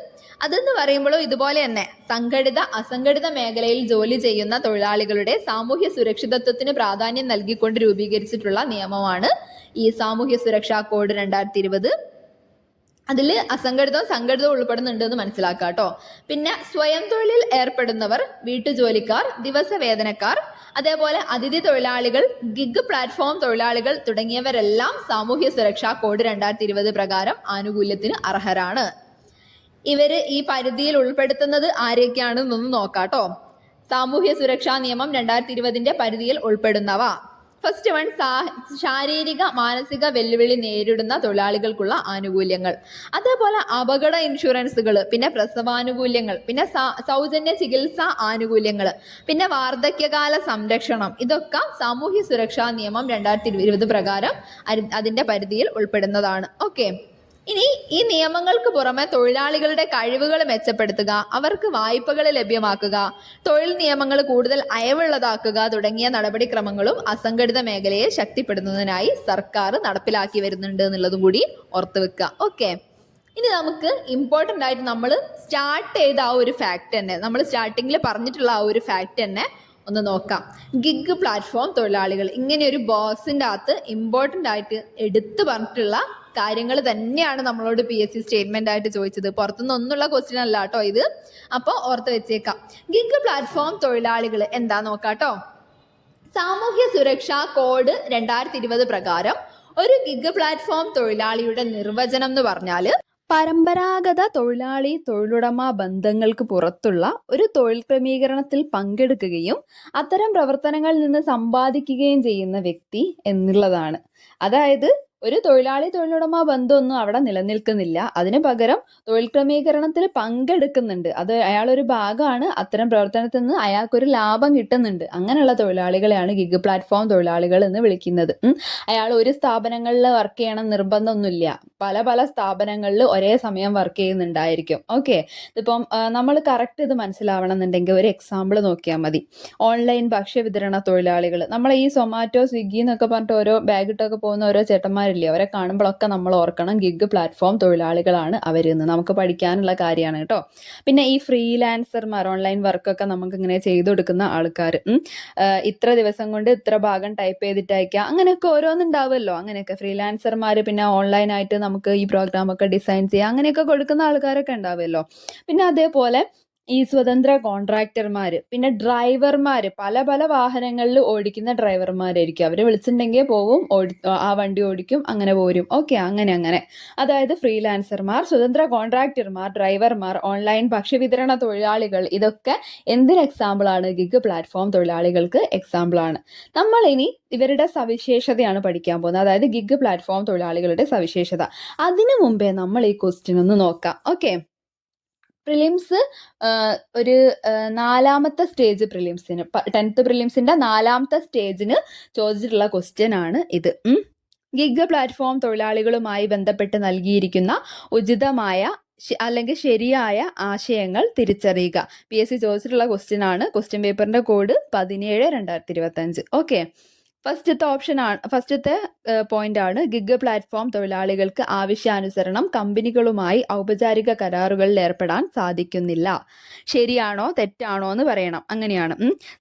അതെന്ന് പറയുമ്പോഴും ഇതുപോലെ തന്നെ സംഘടിത അസംഘടിത മേഖലയിൽ ജോലി ചെയ്യുന്ന തൊഴിലാളികളുടെ സാമൂഹ്യ സുരക്ഷിതത്വത്തിന് പ്രാധാന്യം നൽകിക്കൊണ്ട് രൂപീകരിച്ചിട്ടുള്ള നിയമമാണ് ഈ സാമൂഹ്യ സുരക്ഷാ കോഡ് 2020. അതിൽ അസംഘടിതവും സംഘടിതവും ഉൾപ്പെടുന്നുണ്ട് എന്ന് മനസ്സിലാക്കുക കേട്ടോ. പിന്നെ സ്വയം തൊഴിലിൽ ഏർപ്പെടുന്നവർ, വീട്ടുജോലിക്കാർ, ദിവസവേതനക്കാർ, അതേപോലെ അതിഥി തൊഴിലാളികൾ, ഗിഗ് പ്ലാറ്റ്ഫോം തൊഴിലാളികൾ തുടങ്ങിയവരെല്ലാം സാമൂഹ്യ സുരക്ഷാ കോഡ് 2020 പ്രകാരം ആനുകൂല്യത്തിന് അർഹരാണ്. ഇവര് ഈ പരിധിയിൽ ഉൾപ്പെടുത്തുന്നത് ആരൊക്കെയാണെന്നൊന്ന് നോക്കാം കേട്ടോ. സാമൂഹ്യ സുരക്ഷാ നിയമം 2020 പരിധിയിൽ ഉൾപ്പെടുന്നവ: ഫസ്റ്റ് വൺ, ശാരീരിക മാനസിക വെല്ലുവിളി നേരിടുന്ന തൊഴിലാളികൾക്കുള്ള ആനുകൂല്യങ്ങൾ. അതേപോലെ അപകട ഇൻഷുറൻസുകൾ, പിന്നെ പ്രസവാനുകൂല്യങ്ങൾ, പിന്നെ സൗജന്യ ചികിത്സാ ആനുകൂല്യങ്ങൾ, പിന്നെ വാർദ്ധക്യകാല സംരക്ഷണം. ഇതൊക്കെ സാമൂഹ്യ സുരക്ഷാ നിയമം 2020 പ്രകാരം അതിന്റെ പരിധിയിൽ ഉൾപ്പെടുന്നതാണ്. ഓക്കെ, ഇനി ഈ നിയമങ്ങൾക്ക് പുറമെ തൊഴിലാളികളുടെ കഴിവുകൾ മെച്ചപ്പെടുത്തുക, അവർക്ക് വായ്പകൾ ലഭ്യമാക്കുക, തൊഴിൽ നിയമങ്ങൾ കൂടുതൽ അയവുള്ളതാക്കുക തുടങ്ങിയ നടപടിക്രമങ്ങളും അസംഘടിത മേഖലയെ ശക്തിപ്പെടുത്തുന്നതിനായി സർക്കാർ നടപ്പിലാക്കി വരുന്നുണ്ട് എന്നുള്ളതും കൂടി ഓർത്തു വെക്കുക. ഓക്കെ, ഇനി നമുക്ക് ഇമ്പോർട്ടൻ്റ് ആയിട്ട് നമ്മൾ സ്റ്റാർട്ട് ചെയ്ത ആ ഒരു ഫാക്ട് തന്നെ, നമ്മൾ സ്റ്റാർട്ടിങ്ങിൽ പറഞ്ഞിട്ടുള്ള ആ ഒരു ഫാക്ട് തന്നെ ഒന്ന് നോക്കാം. ഗിഗ് പ്ലാറ്റ്ഫോം തൊഴിലാളികൾ, ഇങ്ങനെ ഒരു ബോക്സിൻ്റെ അകത്ത് ഇമ്പോർട്ടൻ്റ് ആയിട്ട് എടുത്തു പറഞ്ഞിട്ടുള്ള കാര്യങ്ങൾ തന്നെയാണ് നമ്മളോട് PSC സ്റ്റേറ്റ്മെന്റ് ആയിട്ട് ചോദിച്ചത്. പുറത്തുനിന്ന് ഒന്നുള്ള ക്വസ്റ്റ്യൻ അല്ല കേട്ടോ ഇത്. അപ്പോൾ ഓർത്ത് വെച്ചേക്കാം. ഗിഗ് പ്ലാറ്റ്ഫോം തൊഴിലാളികൾ എന്താ നോക്കാട്ടോ. സാമൂഹ്യ സുരക്ഷാ കോഡ് 2020 പ്രകാരം ഒരു ഗിഗ് പ്ലാറ്റ്ഫോം തൊഴിലാളിയുടെ നിർവചനം എന്ന് പറഞ്ഞാൽ പരമ്പരാഗത തൊഴിലാളി തൊഴിലുടമ ബന്ധങ്ങൾക്ക് പുറത്തുള്ള ഒരു തൊഴിൽ ക്രമീകരണത്തിൽ പങ്കെടുക്കുകയും അത്തരം പ്രവർത്തനങ്ങളിൽ നിന്ന് സമ്പാദിക്കുകയും ചെയ്യുന്ന വ്യക്തി എന്നുള്ളതാണ്. അതായത് ഒരു തൊഴിലാളി തൊഴിലുടമ ബന്ധമൊന്നും അവിടെ നിലനിൽക്കുന്നില്ല. അതിനു പകരം തൊഴിൽ ക്രമീകരണത്തിൽ പങ്കെടുക്കുന്നുണ്ട്. അത് അയാളൊരു ഭാഗമാണ്. അത്തരം പ്രവർത്തനത്തിൽ നിന്ന് അയാൾക്കൊരു ലാഭം കിട്ടുന്നുണ്ട്. അങ്ങനെയുള്ള തൊഴിലാളികളെയാണ് ഗിഗ് പ്ലാറ്റ്ഫോം തൊഴിലാളികൾ എന്ന് വിളിക്കുന്നത്. അയാൾ ഒരു സ്ഥാപനങ്ങളിൽ വർക്ക് ചെയ്യണം നിർബന്ധമൊന്നുമില്ല. പല പല സ്ഥാപനങ്ങളിൽ ഒരേ സമയം വർക്ക് ചെയ്യുന്നുണ്ടായിരിക്കും. ഓക്കെ, ഇതിപ്പം നമ്മൾ കറക്റ്റ് ഇത് മനസ്സിലാവണം എന്നുണ്ടെങ്കിൽ ഒരു എക്സാമ്പിൾ നോക്കിയാൽ മതി. ഓൺലൈൻ ഭക്ഷ്യവിതരണ തൊഴിലാളികൾ, നമ്മൾ ഈ സൊമാറ്റോ, സ്വിഗ്ഗി എന്നൊക്കെ പറഞ്ഞിട്ട് ഓരോ ബാഗ് ഇട്ടൊക്കെ പോകുന്ന ഓരോ ചേട്ടന്മാർ, അവരെ കാണുമ്പോഴൊക്കെ നമ്മൾ ഓർക്കണം ഗിഗ് പ്ലാറ്റ്ഫോം തൊഴിലാളികളാണ് അവരെന്ന്. നമുക്ക് പഠിക്കാനുള്ള കാര്യമാണ് കേട്ടോ. പിന്നെ ഈ ഫ്രീലാൻസർമാർ, ഓൺലൈൻ വർക്കൊക്കെ നമുക്ക് ഇങ്ങനെ ചെയ്തു കൊടുക്കുന്ന ആൾക്കാർ, ഇത്ര ദിവസം കൊണ്ട് ഇത്ര ഭാഗം ടൈപ്പ് ചെയ്തിട്ട് അയക്കുക, അങ്ങനെയൊക്കെ ഓരോന്നുണ്ടാവുമല്ലോ. അങ്ങനെയൊക്കെ ഫ്രീലാൻസർമാർ. പിന്നെ ഓൺലൈനായിട്ട് നമുക്ക് ഈ പ്രോഗ്രാമൊക്കെ ഡിസൈൻ ചെയ്യുക, അങ്ങനെയൊക്കെ കൊടുക്കുന്ന ആൾക്കാരൊക്കെ ഉണ്ടാവുമല്ലോ. പിന്നെ അതേപോലെ ഈ സ്വതന്ത്ര കോൺട്രാക്ടർമാർ, പിന്നെ ഡ്രൈവർമാർ, പല പല വാഹനങ്ങളിൽ ഓടിക്കുന്ന ഡ്രൈവർമാരായിരിക്കും. അവർ വിളിച്ചിട്ടുണ്ടെങ്കിൽ പോവും, ആ വണ്ടി ഓടിക്കും, അങ്ങനെ പോരും. ഓക്കെ, അങ്ങനെ അതായത് ഫ്രീലാൻസർമാർ, സ്വതന്ത്ര കോൺട്രാക്ടർമാർ, ഡ്രൈവർമാർ, ഓൺലൈൻ ഭക്ഷ്യവിതരണ തൊഴിലാളികൾ, ഇതൊക്കെ എന്തിന് എക്സാമ്പിളാണ്? ഗിഗ് പ്ലാറ്റ്ഫോം തൊഴിലാളികൾക്ക് എക്സാമ്പിളാണ്. നമ്മൾ ഇനി ഇവരുടെ സവിശേഷതയാണ് പഠിക്കാൻ പോകുന്നത്. അതായത് ഗിഗ് പ്ലാറ്റ്ഫോം തൊഴിലാളികളുടെ സവിശേഷത. അതിനു മുമ്പേ നമ്മൾ ഈ ക്വസ്റ്റ്യൻ ഒന്ന് നോക്കാം. ഓക്കെ, പ്രിലിംസ് ഒരു 4ാമത്തെ സ്റ്റേജ് പ്രിലിംസിന്, 10th പ്രിലിംസിന്റെ 4ാമത്തെ സ്റ്റേജിന് ചോദിച്ചിട്ടുള്ള ക്വസ്റ്റ്യൻ ആണ് ഇത്. ഗിഗ് പ്ലാറ്റ്ഫോം തൊഴിലാളികളുമായി ബന്ധപ്പെട്ട് നൽകിയിരിക്കുന്ന ഉചിതമായ അല്ലെങ്കിൽ ശരിയായ ആശയങ്ങൾ തിരിച്ചറിയുക. PSC ചോദിച്ചിട്ടുള്ള ക്വസ്റ്റ്യൻ ആണ്. ക്വസ്റ്റ്യൻ പേപ്പറിന്റെ കോഡ് 17/2025. ഓക്കെ, ഫസ്റ്റത്തെ പോയിന്റ് ആണ് ഗിഗ് പ്ലാറ്റ്ഫോം തൊഴിലാളികൾക്ക് ആവശ്യാനുസരണം കമ്പനികളുമായി ഔപചാരിക കരാറുകളിൽ ഏർപ്പെടാൻ സാധിക്കുന്നില്ല. ശരിയാണോ തെറ്റാണോ എന്ന് പറയണം. അങ്ങനെയാണ്.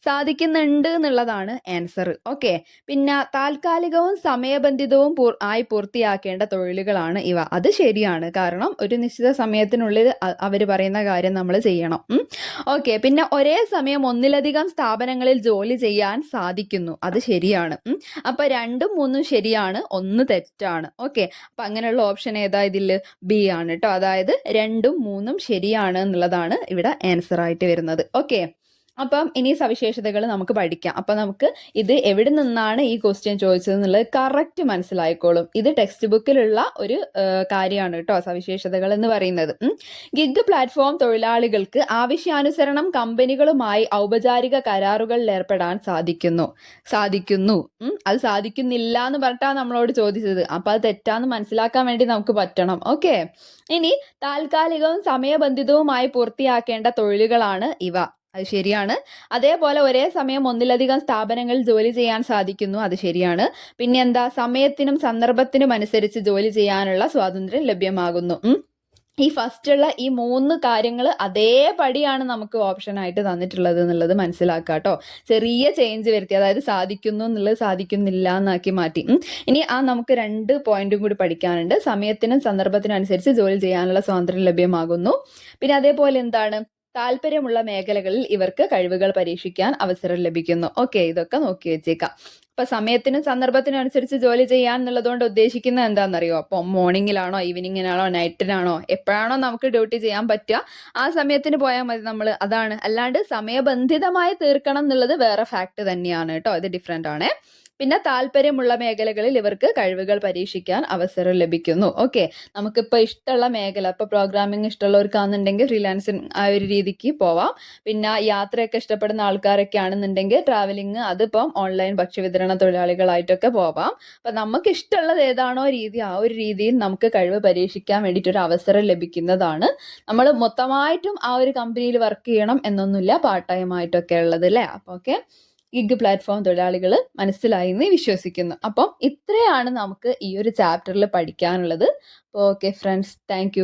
സാധിക്കുന്നുണ്ട് എന്നുള്ളതാണ് ആൻസർ. ഓക്കെ, പിന്നെ താൽക്കാലികവും സമയബന്ധിതവും ആയി പൂർത്തിയാക്കേണ്ട തൊഴിലുകളാണ് ഇവ. അത് ശരിയാണ്. കാരണം ഒരു നിശ്ചിത സമയത്തിനുള്ളിൽ അവർ പറയുന്ന കാര്യം നമ്മൾ ചെയ്യണം. ഓക്കെ, പിന്നെ ഒരേ സമയം ഒന്നിലധികം സ്ഥാപനങ്ങളിൽ ജോലി ചെയ്യാൻ സാധിക്കുന്നു. അത് ശരിയാണ്. അപ്പൊ 2ഉം 3ഉം ശരിയാണ്, 1 തെറ്റാണ്. ഓക്കെ, അപ്പൊ അങ്ങനെയുള്ള ഓപ്ഷൻ ഏതാ? ഇതിൽ ബി ആണ് കേട്ടോ. അതായത് 2ഉം 3ഉം ശരിയാണ് എന്നുള്ളതാണ് ഇവിടെ ആൻസർ ആയിട്ട് വരുന്നത്. ഓക്കെ, അപ്പം ഇനി സവിശേഷതകൾ നമുക്ക് പഠിക്കാം. അപ്പം നമുക്ക് ഇത് എവിടെ നിന്നാണ് ഈ ക്വസ്റ്റ്യൻ ചോദിച്ചത് എന്നുള്ളത് കറക്റ്റ് മനസ്സിലായിക്കോളും. ഇത് ടെക്സ്റ്റ് ബുക്കിലുള്ള ഒരു കാര്യമാണ് കേട്ടോ, സവിശേഷതകൾ എന്ന് പറയുന്നത്. ഗിഗ് പ്ലാറ്റ്ഫോം തൊഴിലാളികൾക്ക് ആവശ്യാനുസരണം കമ്പനികളുമായി ഔപചാരിക കരാറുകളിൽ ഏർപ്പെടാൻ സാധിക്കുന്നു. അത് സാധിക്കുന്നില്ല എന്ന് പറഞ്ഞിട്ടാണ് നമ്മളോട് ചോദിച്ചത്. അപ്പൊ അത് തെറ്റാന്ന് മനസ്സിലാക്കാൻ വേണ്ടി നമുക്ക് പറ്റണം. ഓക്കെ, ഇനി താൽക്കാലികവും സമയബന്ധിതവുമായി പൂർത്തിയാക്കേണ്ട തൊഴിലുകളാണ് ഇവ. അത് ശരിയാണ്. അതേപോലെ ഒരേ സമയം ഒന്നിലധികം സ്ഥാപനങ്ങളിൽ ജോലി ചെയ്യാൻ സാധിക്കുന്നു. അത് ശരിയാണ്. പിന്നെ എന്താ? സമയത്തിനും സന്ദർഭത്തിനും അനുസരിച്ച് ജോലി ചെയ്യാനുള്ള സ്വാതന്ത്ര്യം ലഭ്യമാകുന്നു. ഈ ഫസ്റ്റുള്ള ഈ 3 കാര്യങ്ങൾ അതേപടിയാണ് നമുക്ക് ഓപ്ഷനായിട്ട് തന്നിട്ടുള്ളത് എന്നുള്ളത് മനസ്സിലാക്കുക കേട്ടോ. ചെറിയ ചേഞ്ച് വരുത്തി, അതായത് സാധിക്കുന്നു എന്നുള്ളത് സാധിക്കുന്നില്ല എന്നാക്കി മാറ്റി. ഇനി നമുക്ക് 2 പോയിന്റും കൂടി പഠിക്കാനുണ്ട്. സമയത്തിനും സന്ദർഭത്തിനും അനുസരിച്ച് ജോലി ചെയ്യാനുള്ള സ്വാതന്ത്ര്യം ലഭ്യമാകുന്നു. പിന്നെ അതേപോലെ എന്താണ്? താല്പര്യമുള്ള മേഖലകളിൽ ഇവർക്ക് കഴിവുകൾ പരീക്ഷിക്കാൻ അവസരം ലഭിക്കുന്നു. ഓക്കെ, ഇതൊക്കെ നോക്കി വെച്ചേക്കാം. ഇപ്പം സമയത്തിനും സന്ദർഭത്തിനും അനുസരിച്ച് ജോലി ചെയ്യാന്നുള്ളതുകൊണ്ട് ഉദ്ദേശിക്കുന്നത് എന്താണെന്നറിയോ? അപ്പം മോർണിംഗിലാണോ ഈവനിങ്ങിനാണോ നൈറ്റിനാണോ എപ്പോഴാണോ നമുക്ക് ഡ്യൂട്ടി ചെയ്യാൻ പറ്റുക ആ സമയത്തിന് പോയാൽ മതി നമ്മൾ. അതാണ്. അല്ലാണ്ട് സമയബന്ധിതമായി തീർക്കണം എന്നുള്ളത് വേറെ ഫാക്ട് തന്നെയാണ് കേട്ടോ. ഇത് ഡിഫറെൻ്റ് ആണ്. പിന്നെ താല്പര്യമുള്ള മേഖലകളിൽ ഇവർക്ക് കഴിവുകൾ പരീക്ഷിക്കാൻ അവസരം ലഭിക്കുന്നു. ഓക്കെ, നമുക്കിപ്പോൾ ഇഷ്ടമുള്ള മേഖല, ഇപ്പോൾ പ്രോഗ്രാമിംഗ് ഇഷ്ടമുള്ളവർക്കാണെന്നുണ്ടെങ്കിൽ ഫ്രീലാൻസിങ് ആ ഒരു രീതിക്ക് പോവാം. പിന്നെ യാത്രയൊക്കെ ഇഷ്ടപ്പെടുന്ന ആൾക്കാരൊക്കെ ആണെന്നുണ്ടെങ്കിൽ ട്രാവലിംഗ്, അതിപ്പം ഓൺലൈൻ ഭക്ഷ്യവിതരണ തൊഴിലാളികളായിട്ടൊക്കെ പോവാം. അപ്പം നമുക്ക് ഇഷ്ടമുള്ളത് ഏതാണോ രീതി ആ ഒരു രീതിയിൽ നമുക്ക് കഴിവ് പരീക്ഷിക്കാൻ വേണ്ടിയിട്ടൊരു അവസരം ലഭിക്കുന്നതാണ്. നമ്മൾ മൊത്തമായിട്ടും ആ ഒരു കമ്പനിയിൽ വർക്ക് ചെയ്യണം എന്നൊന്നുമില്ല, പാർട്ട് ടൈം ആയിട്ടൊക്കെ ഉള്ളത് അല്ലേ. അപ്പോൾ ഓക്കെ, ഗിഗ് പ്ലാറ്റ്ഫോം തൊഴിലാളികൾ മനസ്സിലായി എന്ന് വിശ്വസിക്കുന്നു. അപ്പം ഇത്രയാണ് നമുക്ക് ഈ ഒരു ചാപ്റ്ററിൽ പഠിക്കാനുള്ളത്. അപ്പോൾ ഓക്കെ ഫ്രണ്ട്സ്, താങ്ക്